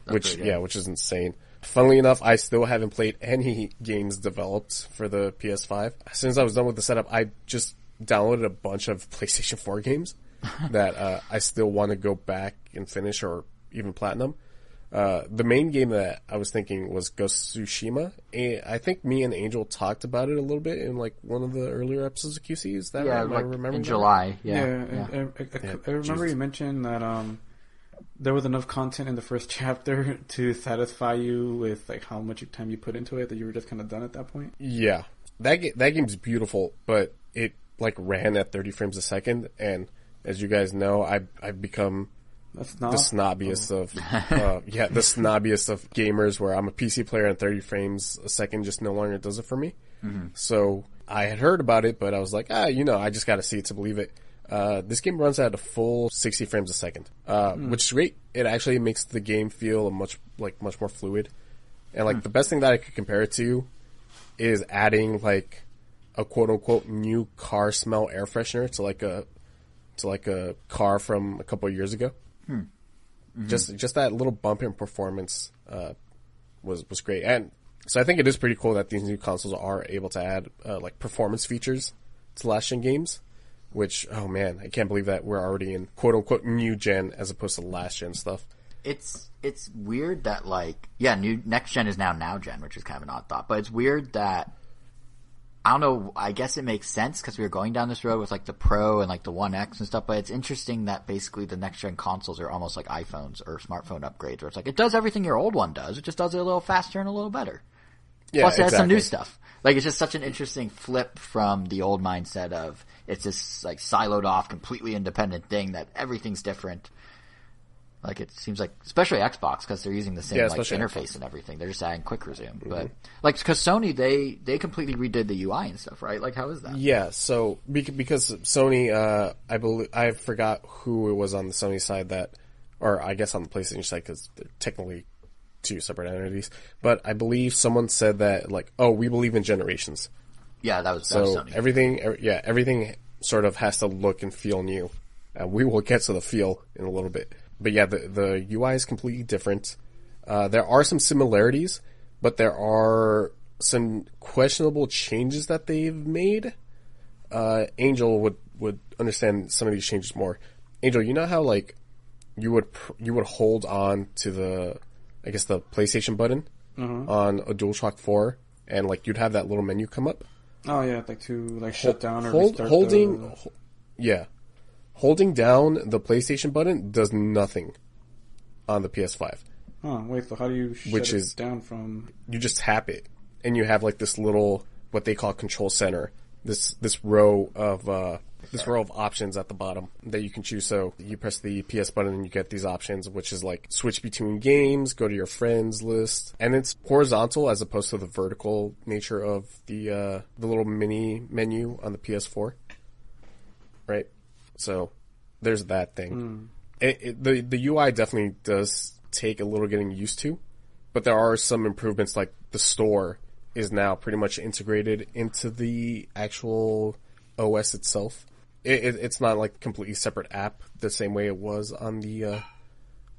Which is insane. Funnily enough, I still haven't played any games developed for the PS5. As soon as I was done with the setup, I just downloaded a bunch of PlayStation 4 games that I still want to go back and finish or even platinum. The main game that I was thinking was Ghost of Tsushima. And I think me and Angel talked about it a little bit in like one of the earlier episodes of QC. Is that right? Like I remember in July. Yeah. I remember you mentioned that there was enough content in the first chapter to satisfy you with like how much time you put into it that you were just kind of done at that point. Yeah, that game's beautiful, but it like ran at 30 frames a second, and as you guys know, I've become the snobbiest of the snobbiest of gamers, where I'm a PC player and 30 frames a second just no longer does it for me. So I had heard about it, but I was like, I just got to see it to believe it. This game runs at a full 60 frames a second, which is great. It actually makes the game feel much more fluid. And like the best thing that I could compare it to is adding like a quote unquote new car smell air freshener to like a car from a couple of years ago. Just that little bump in performance, was great. And so I think it is pretty cool that these new consoles are able to add, like performance features to last gen games. Which, oh man, I can't believe that we're already in quote unquote new gen as opposed to last gen stuff. It's weird that like, next gen is now gen, which is kind of an odd thought, but it's weird that, I don't know, I guess it makes sense because we were going down this road with like the Pro and like the One X and stuff, but it's interesting that basically the next gen consoles are almost like iPhones or smartphone upgrades, where it's like, it does everything your old one does, it just does it a little faster and a little better. Yeah, Plus it has some new stuff. Like, it's just such an interesting flip from the old mindset of it's this like siloed off, completely independent thing that everything's different. Like, it seems like, especially Xbox, because they're using the same like interface and everything. They're just adding quick resume. But like, because Sony, they completely redid the UI and stuff, right? Like, how is that? Yeah. So because Sony, I believe I forgot who it was on the Sony side that, or I guess on the PlayStation side, because they're technically two separate entities. But I believe someone said that like, oh, we believe in generations. Yeah, that was Sony. Everything sort of has to look and feel new. We will get to the feel in a little bit. But yeah, the UI is completely different. There are some similarities, but there are some questionable changes that they've made. Angel would understand some of these changes more. Angel, you know how like you would hold on to the PlayStation button on a DualShock 4, and like you'd have that little menu come up. Oh yeah, like to like shut down or restart Holding down the PlayStation button does nothing on the PS5. Oh, wait, so how do you shut it down from... You just tap it, and you have like this little, what they call control center, this row of options at the bottom that you can choose. So you press the PS button and you get these options, which is like switch between games, go to your friends list, and it's horizontal as opposed to the vertical nature of the little mini menu on the PS4. Right? So there's that thing. The UI definitely does take a little getting used to, but there are some improvements, like the store is now pretty much integrated into the actual OS itself. It's not like a completely separate app the same way it was on the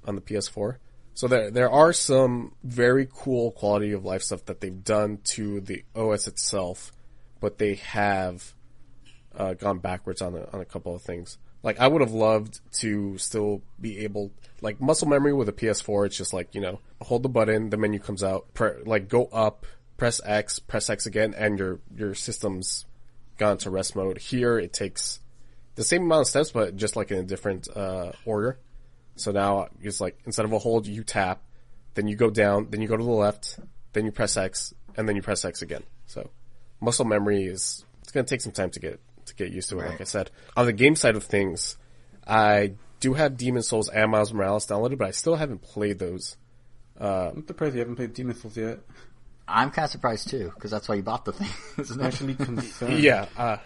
PS4. So there are some very cool quality of life stuff that they've done to the OS itself, but they have gone backwards on a couple of things. Like, I would have loved to still be able, like, muscle memory with a PS4, it's just like, hold the button, the menu comes out, go up, press X again, and your system's gone to rest mode. Here, it takes the same amount of steps, but just like in a different order. So now it's like, instead of a hold, you tap, then you go down, then you go to the left, then you press X, and then you press X again. So muscle memory it's going to take some time to get used to it, right. Like I said. On the game side of things, I do have Demon Souls and Miles Morales downloaded, but I still haven't played those. I'm surprised you haven't played Demon Souls yet. I'm kind of surprised too, because that's why you bought the thing, isn't it? Actually concerned. Yeah.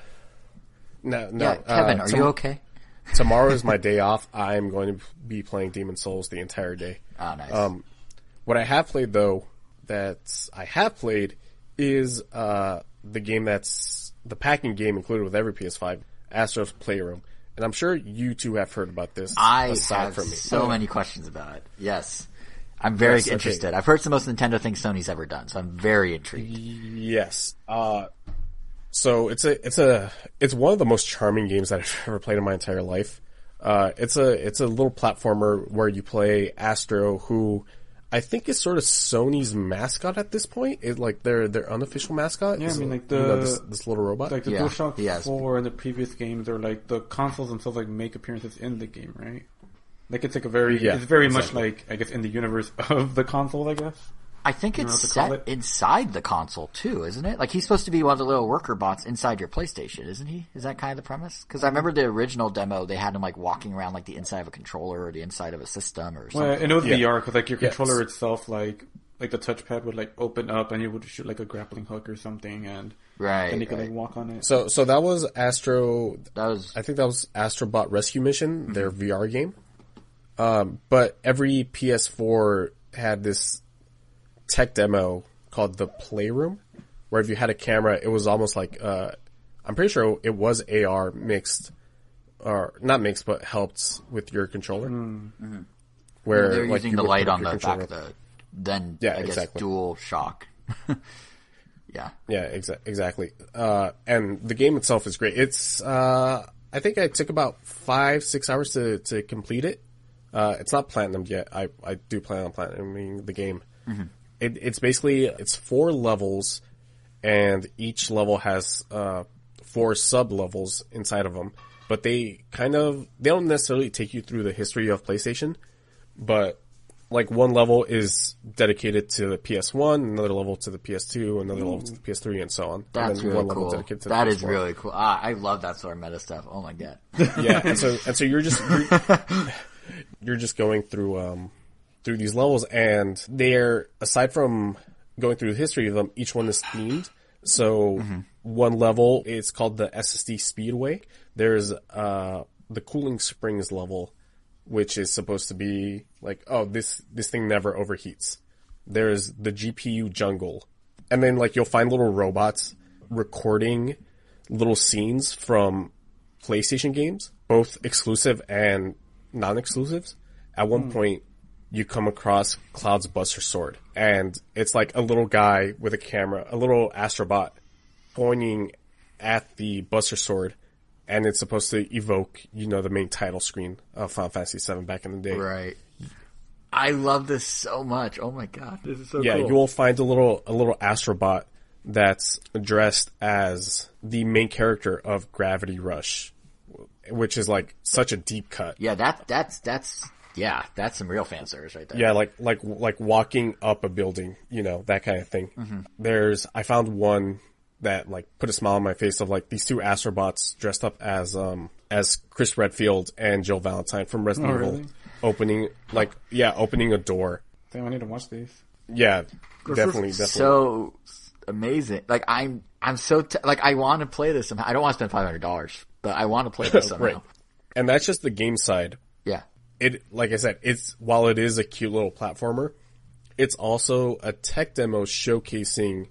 No. Yeah, Kevin, are you okay? Tomorrow is my day off. I'm going to be playing Demon Souls the entire day. Oh, nice. What I have played, though, is the game that's the packing game included with every PS5, Astro's Playroom. And I'm sure you two have heard about this. I aside have from me. so many questions about it. Yes. I'm very interested. Okay. I've heard it's the most Nintendo thing Sony's ever done, so I'm very intrigued. Yes. So it's one of the most charming games that I've ever played in my entire life. It's a little platformer where you play Astro, who I think is sort of Sony's mascot at this point. Their unofficial mascot. Yeah, I mean, like this little robot. Like the DualShock 4 and the previous games, or like the consoles themselves, like make appearances in the game, right? Like it's like it's very much like, I guess, in the universe of the console, I guess. I think it's set inside the console too, isn't it? Like he's supposed to be one of the little worker bots inside your PlayStation, isn't he? Is that kind of the premise? Because I remember the original demo, they had him like walking around like the inside of a controller or the inside of a system or something. Well, and it was VR, because like your controller itself, like the touchpad would like open up and you would shoot like a grappling hook or something, and then you could like walk on it. So that was Astro. I think that was Astrobot Rescue Mission, their VR game. But every PS4 had this tech demo called the Playroom, where if you had a camera, it was almost like, I'm pretty sure it was AR mixed, or not mixed, but helped with your controller. Mm-hmm. Where they're like, using the light on the back of the, I guess, exactly. dual shock. Yeah, exactly. And the game itself is great. It's, I think I took about 5-6 hours to complete it. It's not platinumed yet. I do plan on platinuming the game. Mm-hmm. It's basically 4 levels, and each level has 4 sub levels inside of them. But they don't necessarily take you through the history of PlayStation, but like one level is dedicated to the PS1, another level to the PS2, another level to the PS3, and so on. That's and then really one cool. Dedicated to that the is PS4. really cool. I love that sort of meta stuff. Oh my god. Yeah, and so you're just going through these levels, and they're, aside from going through the history of them, each one is themed. So one level is called the SSD Speedway. There's the Cooling Springs level, which is supposed to be like, oh, this thing never overheats. There's the GPU Jungle, and then like you'll find little robots recording little scenes from PlayStation games, both exclusive and non-exclusives. At one point, you come across Cloud's Buster Sword, and it's like a little guy with a camera, a little astrobot, pointing at the Buster Sword, and it's supposed to evoke, the main title screen of Final Fantasy VII back in the day. Right. I love this so much. Oh my god, this is so cool. Yeah, you will find a little astrobot that's dressed as the main character of Gravity Rush, which is like such a deep cut. Yeah, that's some real fan service right there. Yeah, like walking up a building, that kind of thing. Mm-hmm. I found one that like put a smile on my face of like these 2 astrobots dressed up as Chris Redfield and Jill Valentine from Resident Evil, really? opening a door. Damn, I need to watch these. Yeah, This definitely. So amazing. Like I'm so I want to play this somehow. I don't want to spend $500, but I want to play this somehow. Right. And that's just the game side. Yeah. It, like I said, while it is a cute little platformer, it's also a tech demo showcasing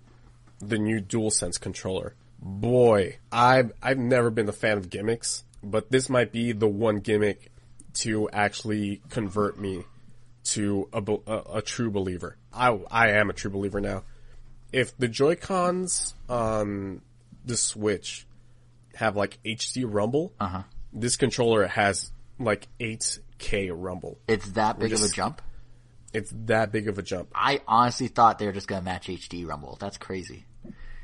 the new DualSense controller. Boy, I've never been a fan of gimmicks, but this might be the one gimmick to actually convert me to a true believer. I am a true believer now. If the Joy-Cons on the Switch have like HD rumble, this controller has like 8K rumble. It's that big of a jump? It's that big of a jump. I honestly thought they were just going to match HD rumble. That's crazy.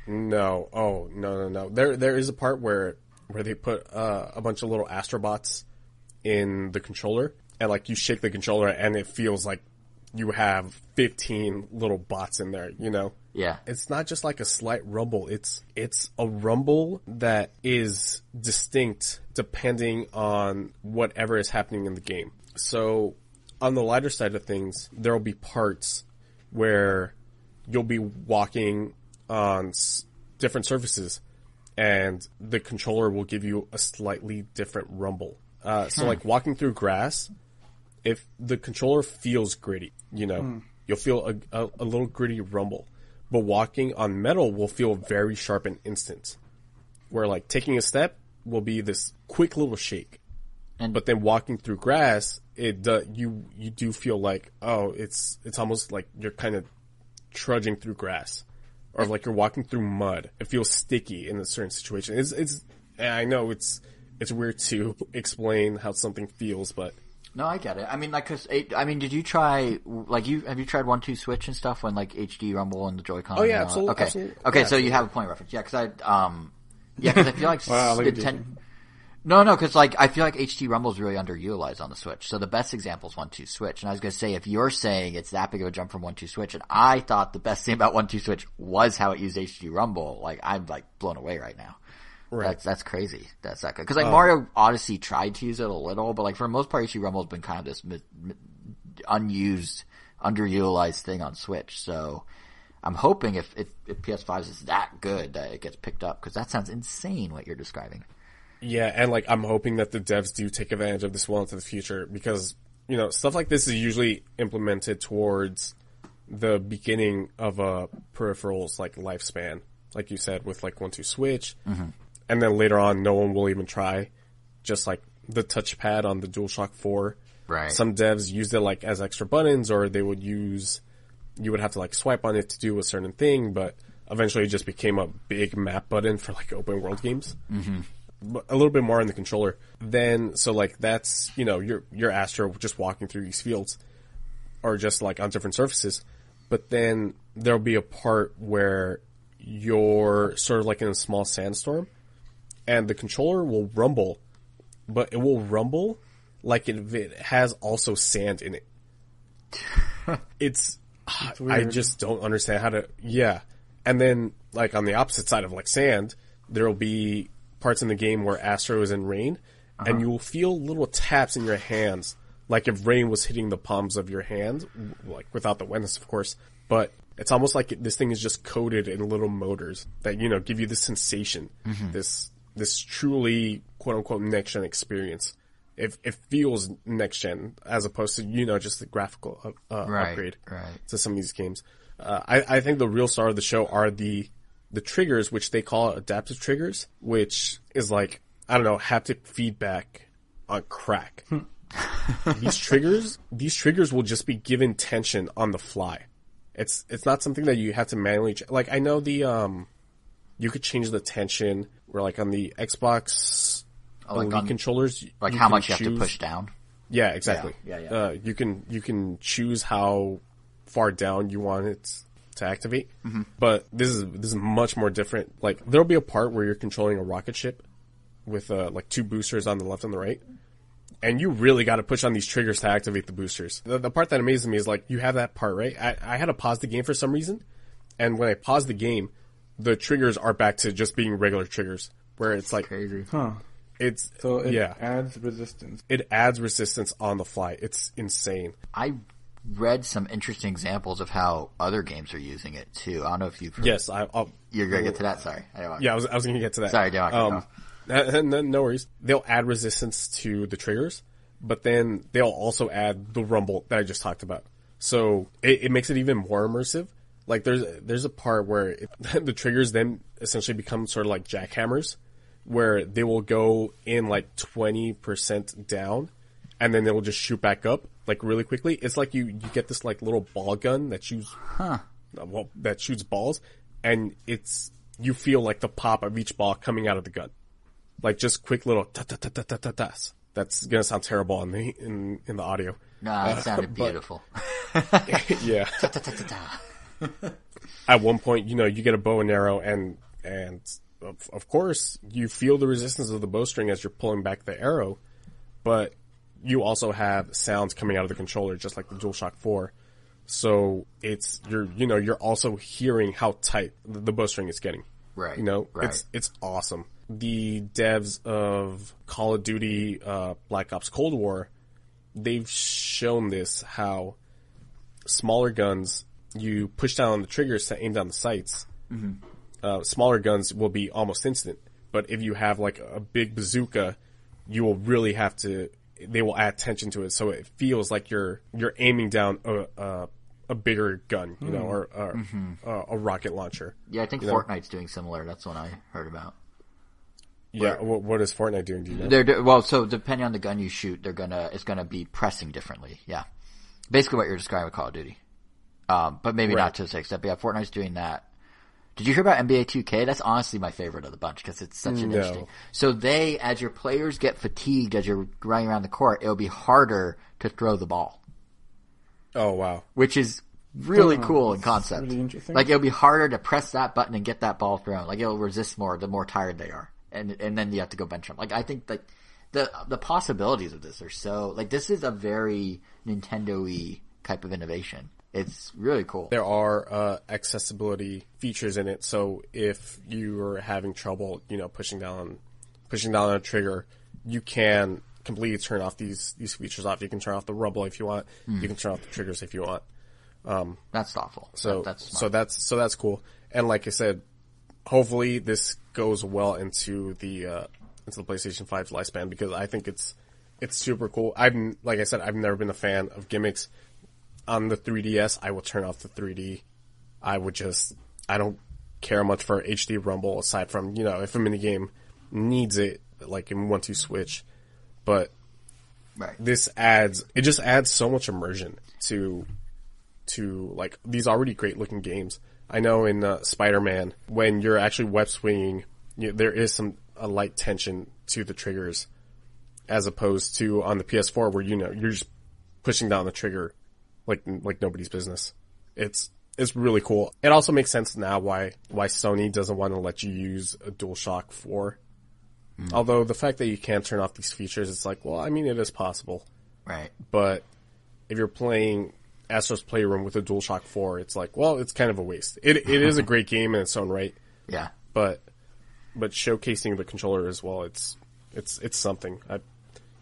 No. Oh, no. There is a part where they put a bunch of little astrobots in the controller, and like you shake the controller and it feels like you have 15 little bots in there, you know? Yeah. It's not just like a slight rumble. It's a rumble that is distinct depending on whatever is happening in the game. So on the lighter side of things, there will be parts where you'll be walking on different surfaces and the controller will give you a slightly different rumble. So like walking through grass, if the controller feels gritty, you know, you'll feel a little gritty rumble. But walking on metal will feel very sharp and instant. Where like taking a step will be this quick little shake. But then walking through grass, you do feel like, oh, it's almost like you're kind of trudging through grass. Or like you're walking through mud. It feels sticky in a certain situation. I know it's weird to explain how something feels, but no, I get it. I mean, like, did you try, like, have you tried 1-2 switch and stuff when, like, HD Rumble and the Joy-Con? Oh, yeah, absolutely. Okay. Absolutely. Okay, yeah, so you have a point of reference. Yeah, cause I feel like, wow, no, cause like, I feel like HD Rumble is really underutilized on the Switch. So the best example is 1-2 switch. And I was gonna say, if you're saying it's that big of a jump from 1-2 switch, and I thought the best thing about 1-2 switch was how it used HD Rumble, like, I'm, like, blown away right now. Right. That's crazy. That's that good. Cause like Mario Odyssey tried to use it a little, but like for the most part, HD Rumble has been kind of this unused, underutilized thing on Switch. So I'm hoping if PS5 is that good that it gets picked up, cause that sounds insane what you're describing. Yeah, and like I'm hoping that the devs do take advantage of this well into the future because, you know, stuff like this is usually implemented towards the beginning of a peripheral's like lifespan. Like you said, with like 1-2 switch. Mm-hmm. And then later on, no one will even try. Just like the touchpad on the DualShock 4. Right. Some devs used it like as extra buttons, or you would have to like swipe on it to do a certain thing, but eventually it just became a big map button for like open world games. Mm-hmm. But a little bit more on the controller. Then, so like that's, you know, your Astro just walking through these fields, or just like on different surfaces. But then there'll be a part where you're sort of like in a small sandstorm, and the controller will rumble, but it will rumble like it has also sand in it. It's I just don't understand how to, yeah. And then, like, on the opposite side of, like, sand, there'll be parts in the game where Astro is in rain, and you will feel little taps in your hands, like if rain was hitting the palms of your hand, like, without the wetness, of course. But it's almost like this thing is just coated in little motors that, you know, give you this sensation, this truly, quote-unquote, next-gen experience. It feels next-gen, as opposed to, you know, just the graphical upgrade to some of these games. I think the real star of the show are the triggers, which they call adaptive triggers, which is like, I don't know, haptic feedback on crack. These triggers will just be given tension on the fly. It's not something that you have to manually like, I know you could change the tension where, like, on the Xbox Elite controllers, like how much you have to push down. Yeah, exactly. Yeah. You can choose how far down you want it to activate. Mm-hmm. But this is much more different. Like, there'll be a part where you're controlling a rocket ship with like two boosters on the left and the right, and you really got to push on these triggers to activate the boosters. The part that amazes me is, like, you have that part, right? I had to pause the game for some reason, and when I paused the game, the triggers are back to just being regular triggers, where it's like crazy. Huh. It adds resistance. It adds resistance on the fly. It's insane. I read some interesting examples of how other games are using it too. I don't know if you've heard. Yes, you're gonna get to that. Sorry. Yeah, I was going to get to that. Sorry, no worries. They'll add resistance to the triggers, but then they'll also add the rumble that I just talked about. So it makes it even more immersive. Like, there's a part where the triggers then essentially become sort of like jackhammers, where they will go in like 20% down, and then they will just shoot back up like really quickly. It's like you get this like little ball gun that shoots that shoots balls, and you feel like the pop of each ball coming out of the gun, like just quick little ta ta ta ta ta ta tas. That's gonna sound terrible in the audio. No, it sounded beautiful. Yeah. Ta ta ta ta ta. At one point, you know, you get a bow and arrow, and of course, you feel the resistance of the bowstring as you're pulling back the arrow, but you also have sounds coming out of the controller, just like the DualShock 4. So you're also hearing how tight the bowstring is getting. Right. Right. It's awesome. The devs of Call of Duty, Black Ops Cold War, they've shown this, how smaller guns, you push down on the triggers to aim down the sights. Mm-hmm. Smaller guns will be almost instant. But if you have like a big bazooka, you will really have to, they will add tension to it. So it feels like you're aiming down a bigger gun, or a rocket launcher. Yeah, I think Fortnite's doing similar. That's what I heard about. Yeah, what is Fortnite doing? Do you know? Well, so depending on the gun you shoot, it's gonna be pressing differently. Yeah, basically what you're describing with Call of Duty, but maybe not to this extent. But yeah, Fortnite's doing that. Did you hear about NBA 2K? That's honestly my favorite of the bunch because it's such an interesting. So as your players get fatigued as you're running around the court, it'll be harder to throw the ball. Oh wow! Which is really cool in concept. Really interesting. Like it'll be harder to press that button and get that ball thrown. Like it'll resist more the more tired they are, and then you have to go bench them. Like I think like the possibilities of this are so like this is a very Nintendo-y type of innovation. It's really cool. There are accessibility features in it, so if you are having trouble, pushing down on a trigger, you can completely turn off these features off. You can turn off the rumble if you want. You can turn off the triggers if you want. That's thoughtful. That's that's cool. And like I said, hopefully this goes well into the PlayStation 5's lifespan because I think it's super cool. Like I said, I've never been a fan of gimmicks. On the 3DS, I will turn off the 3D. I don't care much for HD rumble aside from, if a minigame needs it, like in 1-2 switch. But this just adds so much immersion to like these already great looking games. I know in Spider-Man, when you're actually web swinging, there is a light tension to the triggers as opposed to on the PS4 where, you're just pushing down the trigger like nobody's business. It's really cool. It also makes sense now why Sony doesn't want to let you use a DualShock 4. Although the fact that you can't turn off these features, it's like, well, I mean, it is possible. Right. But if you're playing Astro's Playroom with a DualShock 4, it's like, well, it's kind of a waste. It is a great game in its own right. Yeah. But showcasing the controller as well, it's something.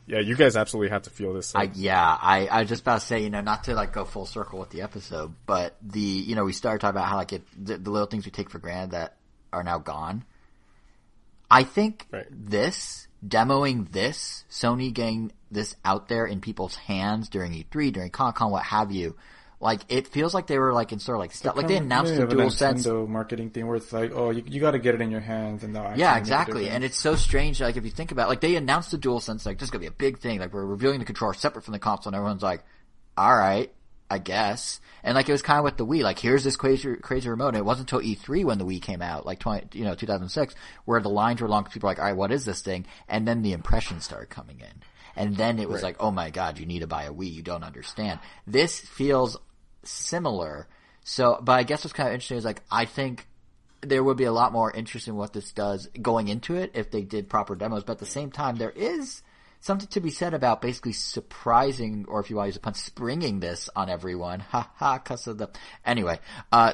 Yeah, you guys absolutely have to feel this. I was just about to say, not to like go full circle with the episode, but we started talking about how like the little things we take for granted that are now gone. I think demoing this, Sony getting this out there in people's hands during E3, during Con, what have you, like it feels like they were like in sort of like stuff. Like they announced the DualSense Nintendo marketing thing where it's like, oh, you got to get it in your hands and yeah, exactly. And it's so strange. Like if you think about, like they announced the DualSense, like this is gonna be a big thing. Like we're revealing the controller separate from the console, and everyone's like, all right, I guess. And like it was kind of with the Wii, like here's this crazy remote. And it wasn't until E3 when the Wii came out, like 2006, where the lines were long. People were like, all right, what is this thing? And then the impressions started coming in, and then it was like, oh my god, you need to buy a Wii. You don't understand. This feels similar. So, but I guess what's kind of interesting is like I think there would be a lot more interest in what this does going into it if they did proper demos. But at the same time, there is something to be said about basically surprising, or if you want to use a pun, springing this on everyone. Ha ha, cause of the... Anyway,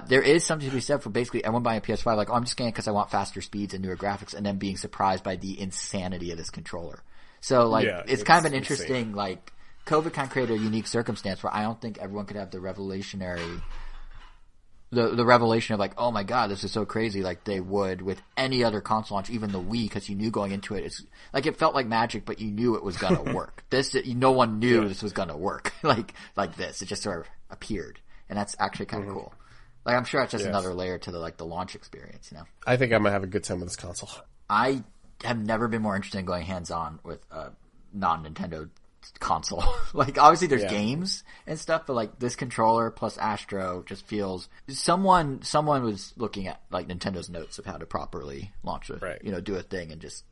there is something to be said for basically everyone buying a PS5 like, oh, I'm just getting it because I want faster speeds and newer graphics, and then being surprised by the insanity of this controller. So like, it's kind of an interesting, insane. Like, COVID kind of created a unique circumstance where I don't think everyone could have the revelation of like, oh my god, this is so crazy, like they would with any other console launch, even the Wii, because you knew going into it, it's like it felt like magic, but you knew it was gonna work. No one knew this was gonna work like this. It just sort of appeared, and that's actually kind of cool. Like I'm sure it's just another layer to the launch experience. I think I'm gonna have a good time with this console. I have never been more interested in going hands on with a non-Nintendo console. Like obviously there's games and stuff, but like this controller plus Astro just feels someone was looking at like Nintendo's notes of how to properly launch do a thing and just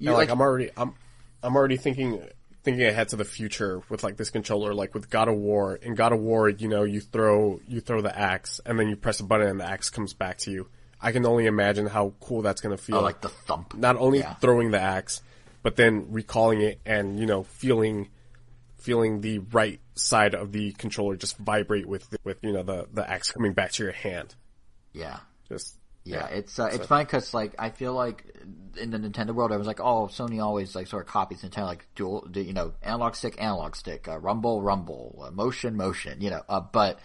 I'm already thinking ahead to the future with like this controller, like with God of War. In God of War, you throw the axe and then you press a button and the axe comes back to you. I can only imagine how cool that's going to feel. Oh, like the thump. Not only throwing the axe, but then recalling it and, feeling feeling the right side of the controller just vibrate with the axe coming back to your hand. Yeah. It's funny because like I feel like in the Nintendo world, I was like, oh, Sony always like sort of copies Nintendo, like dual, analog stick, rumble, motion, but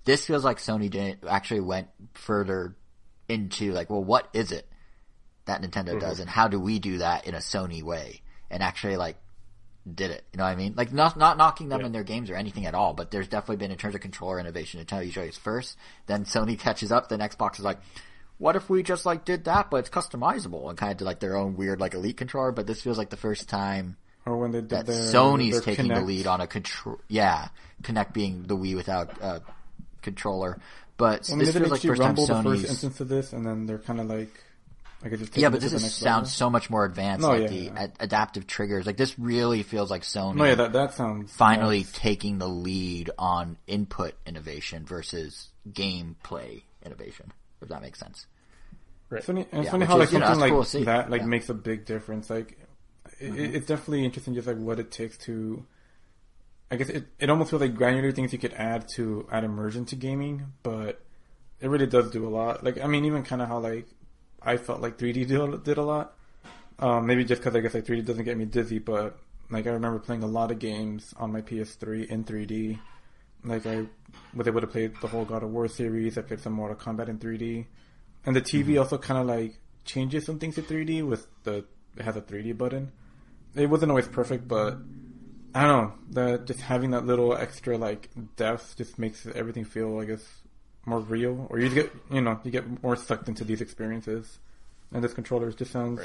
this feels like Sony didn't actually went further into like, well, what is it that Nintendo does, and how do we do that in a Sony way, and actually like did it. You know what I mean? Like not knocking them in their games or anything at all, but there's definitely been in terms of controller innovation. Nintendo usually is first, then Sony catches up, then Xbox is like, what if we just like did that, but it's customizable, and kind of did like their own weird like Elite controller. But this feels like the first time when they did that Sony's their taking Kinect. the lead on a control. Yeah, Kinect being the Wii without controller. But this feels like first time Rumble, Sony's. the first instance of this, and then they're kind of like I could just Yeah, but this sounds so much more advanced. Adaptive triggers. Like this really feels like Sony. No, yeah, that sounds finally nice. taking the lead on input innovation versus gameplay innovation. If that makes sense. It's funny how like something like cool that like makes a big difference. Like it's definitely interesting, just like what it takes to. I guess it almost feels like granular things you could add immersion to gaming, but it really does do a lot. Like I mean, even kind of how like I felt like 3D did a lot. Maybe just because I guess like 3D doesn't get me dizzy, but like I remember playing a lot of games on my PS3 in 3D. Like I was able to play the whole God of War series. I played some Mortal Kombat in 3D. And the TV also kind of like changes some things to 3D it has a 3D button. It wasn't always perfect, but I don't know, that just having that little extra like depth just makes everything feel, I guess, more real. Or you get more sucked into these experiences. And this controller just sounds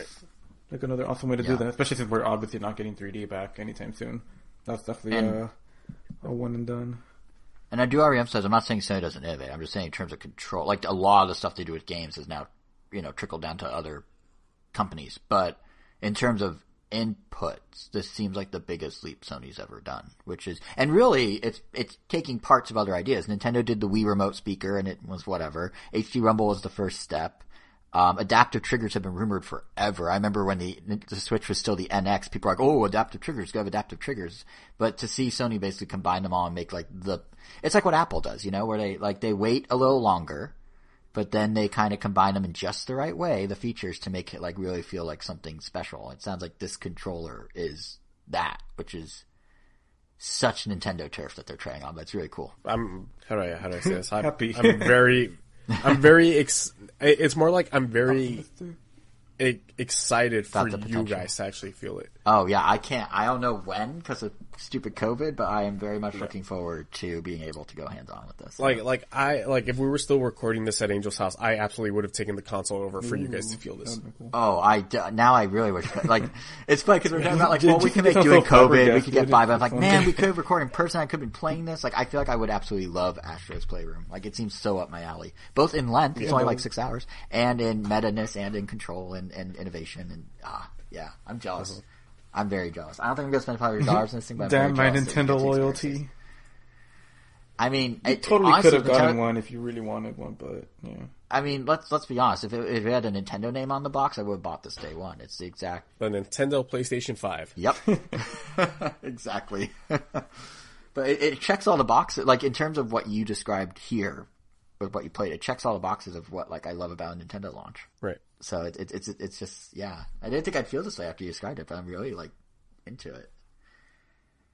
like another awesome way to do that, especially since we're obviously not getting 3D back anytime soon. That's definitely a one and done. And I do already emphasize, I'm not saying Sony doesn't innovate. I'm just saying in terms of control, like a lot of the stuff they do with games has now, trickled down to other companies. But in terms of inputs, this seems like the biggest leap Sony's ever done, and really it's taking parts of other ideas. Nintendo did the Wii remote speaker and it was whatever. HD Rumble was the first step. Adaptive triggers have been rumored forever. I remember when the Switch was still the NX, people were like, oh, adaptive triggers, go have adaptive triggers. But to see Sony basically combine them all and make it's like what Apple does, where they wait a little longer, but then they kind of combine them in just the right way, the features, to make it like really feel like something special. It sounds like this controller is that, which is such Nintendo turf that they're trying on, but it's really cool. How do I say this? Happy. It's more like I'm very excited for you guys to actually feel it. Oh yeah, I don't know when because of stupid COVID, but I am very much looking forward to being able to go hands on with this. If we were still recording this at Angel's house, I absolutely would have taken the console over for you guys to feel this. Cool. Oh, now I really wish. It's funny because we're talking about we can make doing COVID, we could get by, but I'm like, man, we could record in person. I could have been playing this. I feel like I would absolutely love Astro's Playroom. It seems so up my alley, both in length, it's only 6 hours, and in meta-ness and in control and innovation, and I'm jealous. Mm-hmm. I'm very jealous. I don't think I'm going to spend $500 on this thing, but damn my Nintendo loyalty. I mean, you totally could have gotten one if you really wanted one, but yeah. I mean, let's be honest. If it had a Nintendo name on the box, I would have bought this day one. It's the exact the Nintendo PlayStation 5. Yep, exactly. But it checks all the boxes. In terms of what you described here, with what you played, it checks all the boxes of what I love about a Nintendo launch. Right. So it's just I didn't think I'd feel this way after you described it, but I'm really into it.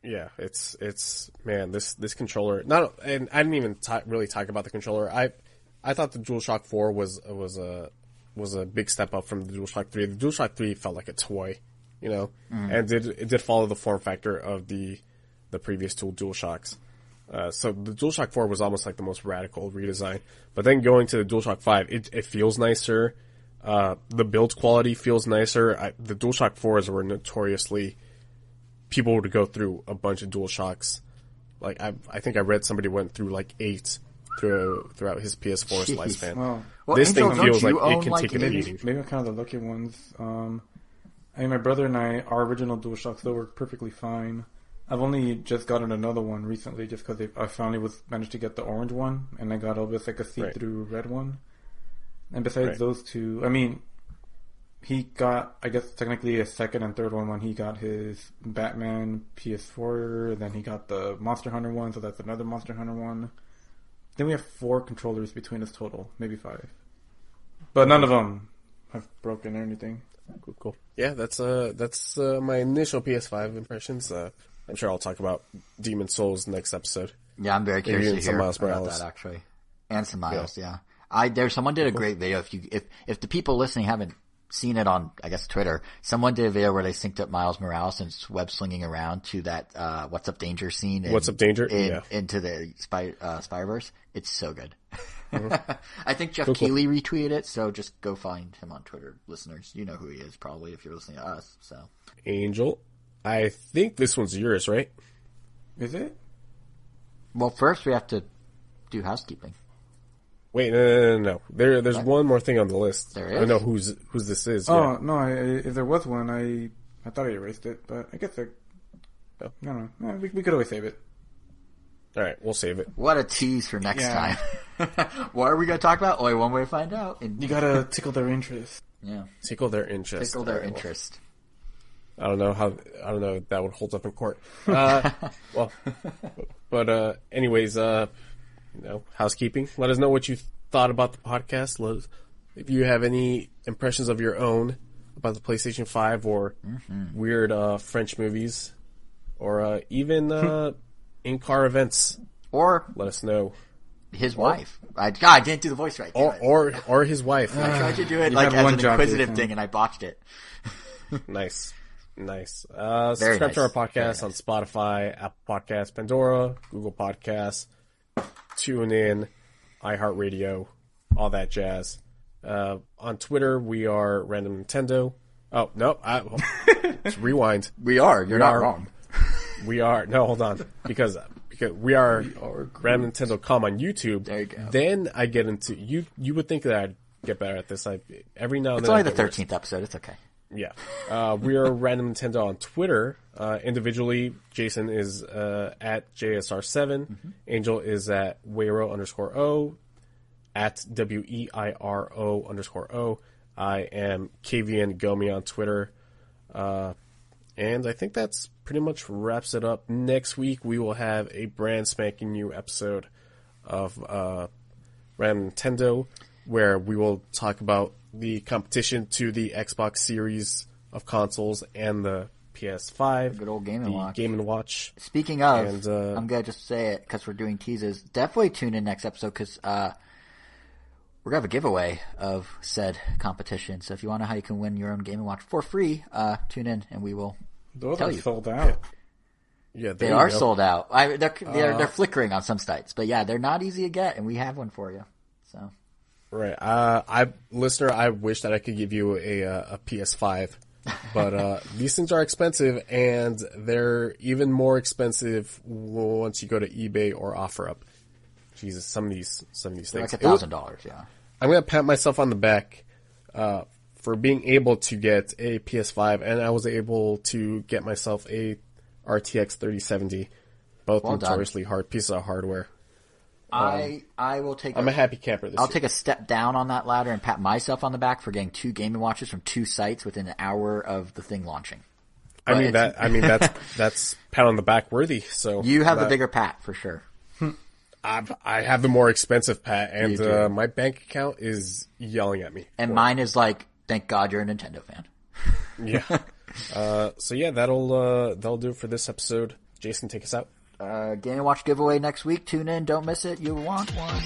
Yeah, it's man, this controller. And I didn't even really talk about the controller. I thought the DualShock 4 was a big step up from the DualShock 3. The DualShock 3 felt like a toy, and it did follow the form factor of the previous two DualShocks. So the DualShock 4 was almost like the most radical redesign. But then going to the DualShock 5, it feels nicer. The build quality feels nicer. The DualShock 4s were notoriously, people would go through a bunch of DualShocks. I think I read somebody went through 8 throughout his PS4's lifespan. Well, this Angel, thing feels like it can like take a beating. Maybe I'm kind of the lucky ones. My brother and I, our original DualShocks, they work perfectly fine. I've only just gotten another one recently just because I finally managed to get the orange one, and I got a see-through red one. And besides those two, I mean, he got, I guess, technically a second and third one when he got his Batman PS4. Then he got the Monster Hunter one, so that's another Monster Hunter one. Then we have 4 controllers between us total, maybe 5. But none of them have broken or anything. Cool. Yeah, that's my initial PS5 impressions. I'm sure I'll talk about Demon Souls next episode. Yeah, I'm very curious to hear Miles about Morales. that actually, and some Miles. Yeah, someone did a great video. If the people listening haven't seen it on, I guess, Twitter, someone did a video where they synced up Miles Morales and web slinging around to that What's Up Danger scene. What's Up Danger? Into the Spider-Verse. It's so good. Mm-hmm. I think Jeff Keighley retweeted it, so just go find him on Twitter, listeners. You know who he is probably if you're listening to us. So Angel, I think this one's yours, right? Is it? Well, first we have to do housekeeping. Wait, no. There's one more thing on the list. There is? I know whose this is. Oh, yeah. no, if there was one, I thought I erased it, but I guess I don't know. We could always save it. All right, we'll save it. What a tease for next time. What are we going to talk about? Only one way to find out. You gotta tickle their interest. Yeah. Tickle their interest. Tickle their interest. I don't know if that would hold up in court. Anyways, housekeeping. Let us know what you thought about the podcast. If you have any impressions of your own about the PlayStation 5 or weird French movies or even in-car events. Or let us know. His wife. I didn't do the voice right. Or his wife. I tried to do it like as an inquisitive thing and I botched it. Nice. Subscribe to our podcast on Spotify, Apple Podcasts, Pandora, Google Podcasts, TuneIn, iHeartRadio, all that jazz. On Twitter, we are Random Nintendo. Oh, no. Let's rewind. We are. You're not wrong. We are. No, hold on. Because we are Random Nintendo.com on YouTube. There you go. Then I get into... You would think that I'd get better at this. Every now and it's then... It's only the 13th episode. It's okay. Yeah. We are Random Nintendo on Twitter. Individually, Jason is at JSR7. Angel is at Weiro_O. At WEIRO_O. I am KVN Gomi on Twitter. And I think that's pretty much wraps it up. Next week, we will have a brand spanking new episode of Random Nintendo, where we will talk about the competition to the Xbox Series of consoles and the PS5. Good old Game & Watch. Game & Watch. Speaking of, I'm going to just say it because we're doing teases. Definitely tune in next episode because we're going to have a giveaway of said competition. So if you want to know how you can win your own Game & Watch for free, tune in and we will tell you. Sold out. Yeah, they are sold out. They're flickering on some sites. But yeah, they're not easy to get and we have one for you. So... Right. Listener, I wish that I could give you a PS5, but these things are expensive, and they're even more expensive once you go to eBay or OfferUp. Jesus, some of these things. Like $1,000, yeah. I'm gonna pat myself on the back for being able to get a PS5, and I was able to get myself a RTX 3070, both notoriously hard pieces of hardware. I will take. I'm a happy camper this year. I'll take a step down on that ladder and pat myself on the back for getting 2 Game & Watches from 2 sites within an hour of the thing launching. That's pat on the back worthy. So you have the bigger pat for sure. I have the more expensive pat, and my bank account is yelling at me. And mine is like, thank God you're a Nintendo fan. Yeah. So yeah, that'll do it for this episode. Jason, take us out. Game & Watch giveaway next week. Tune in. Don't miss it. You want one.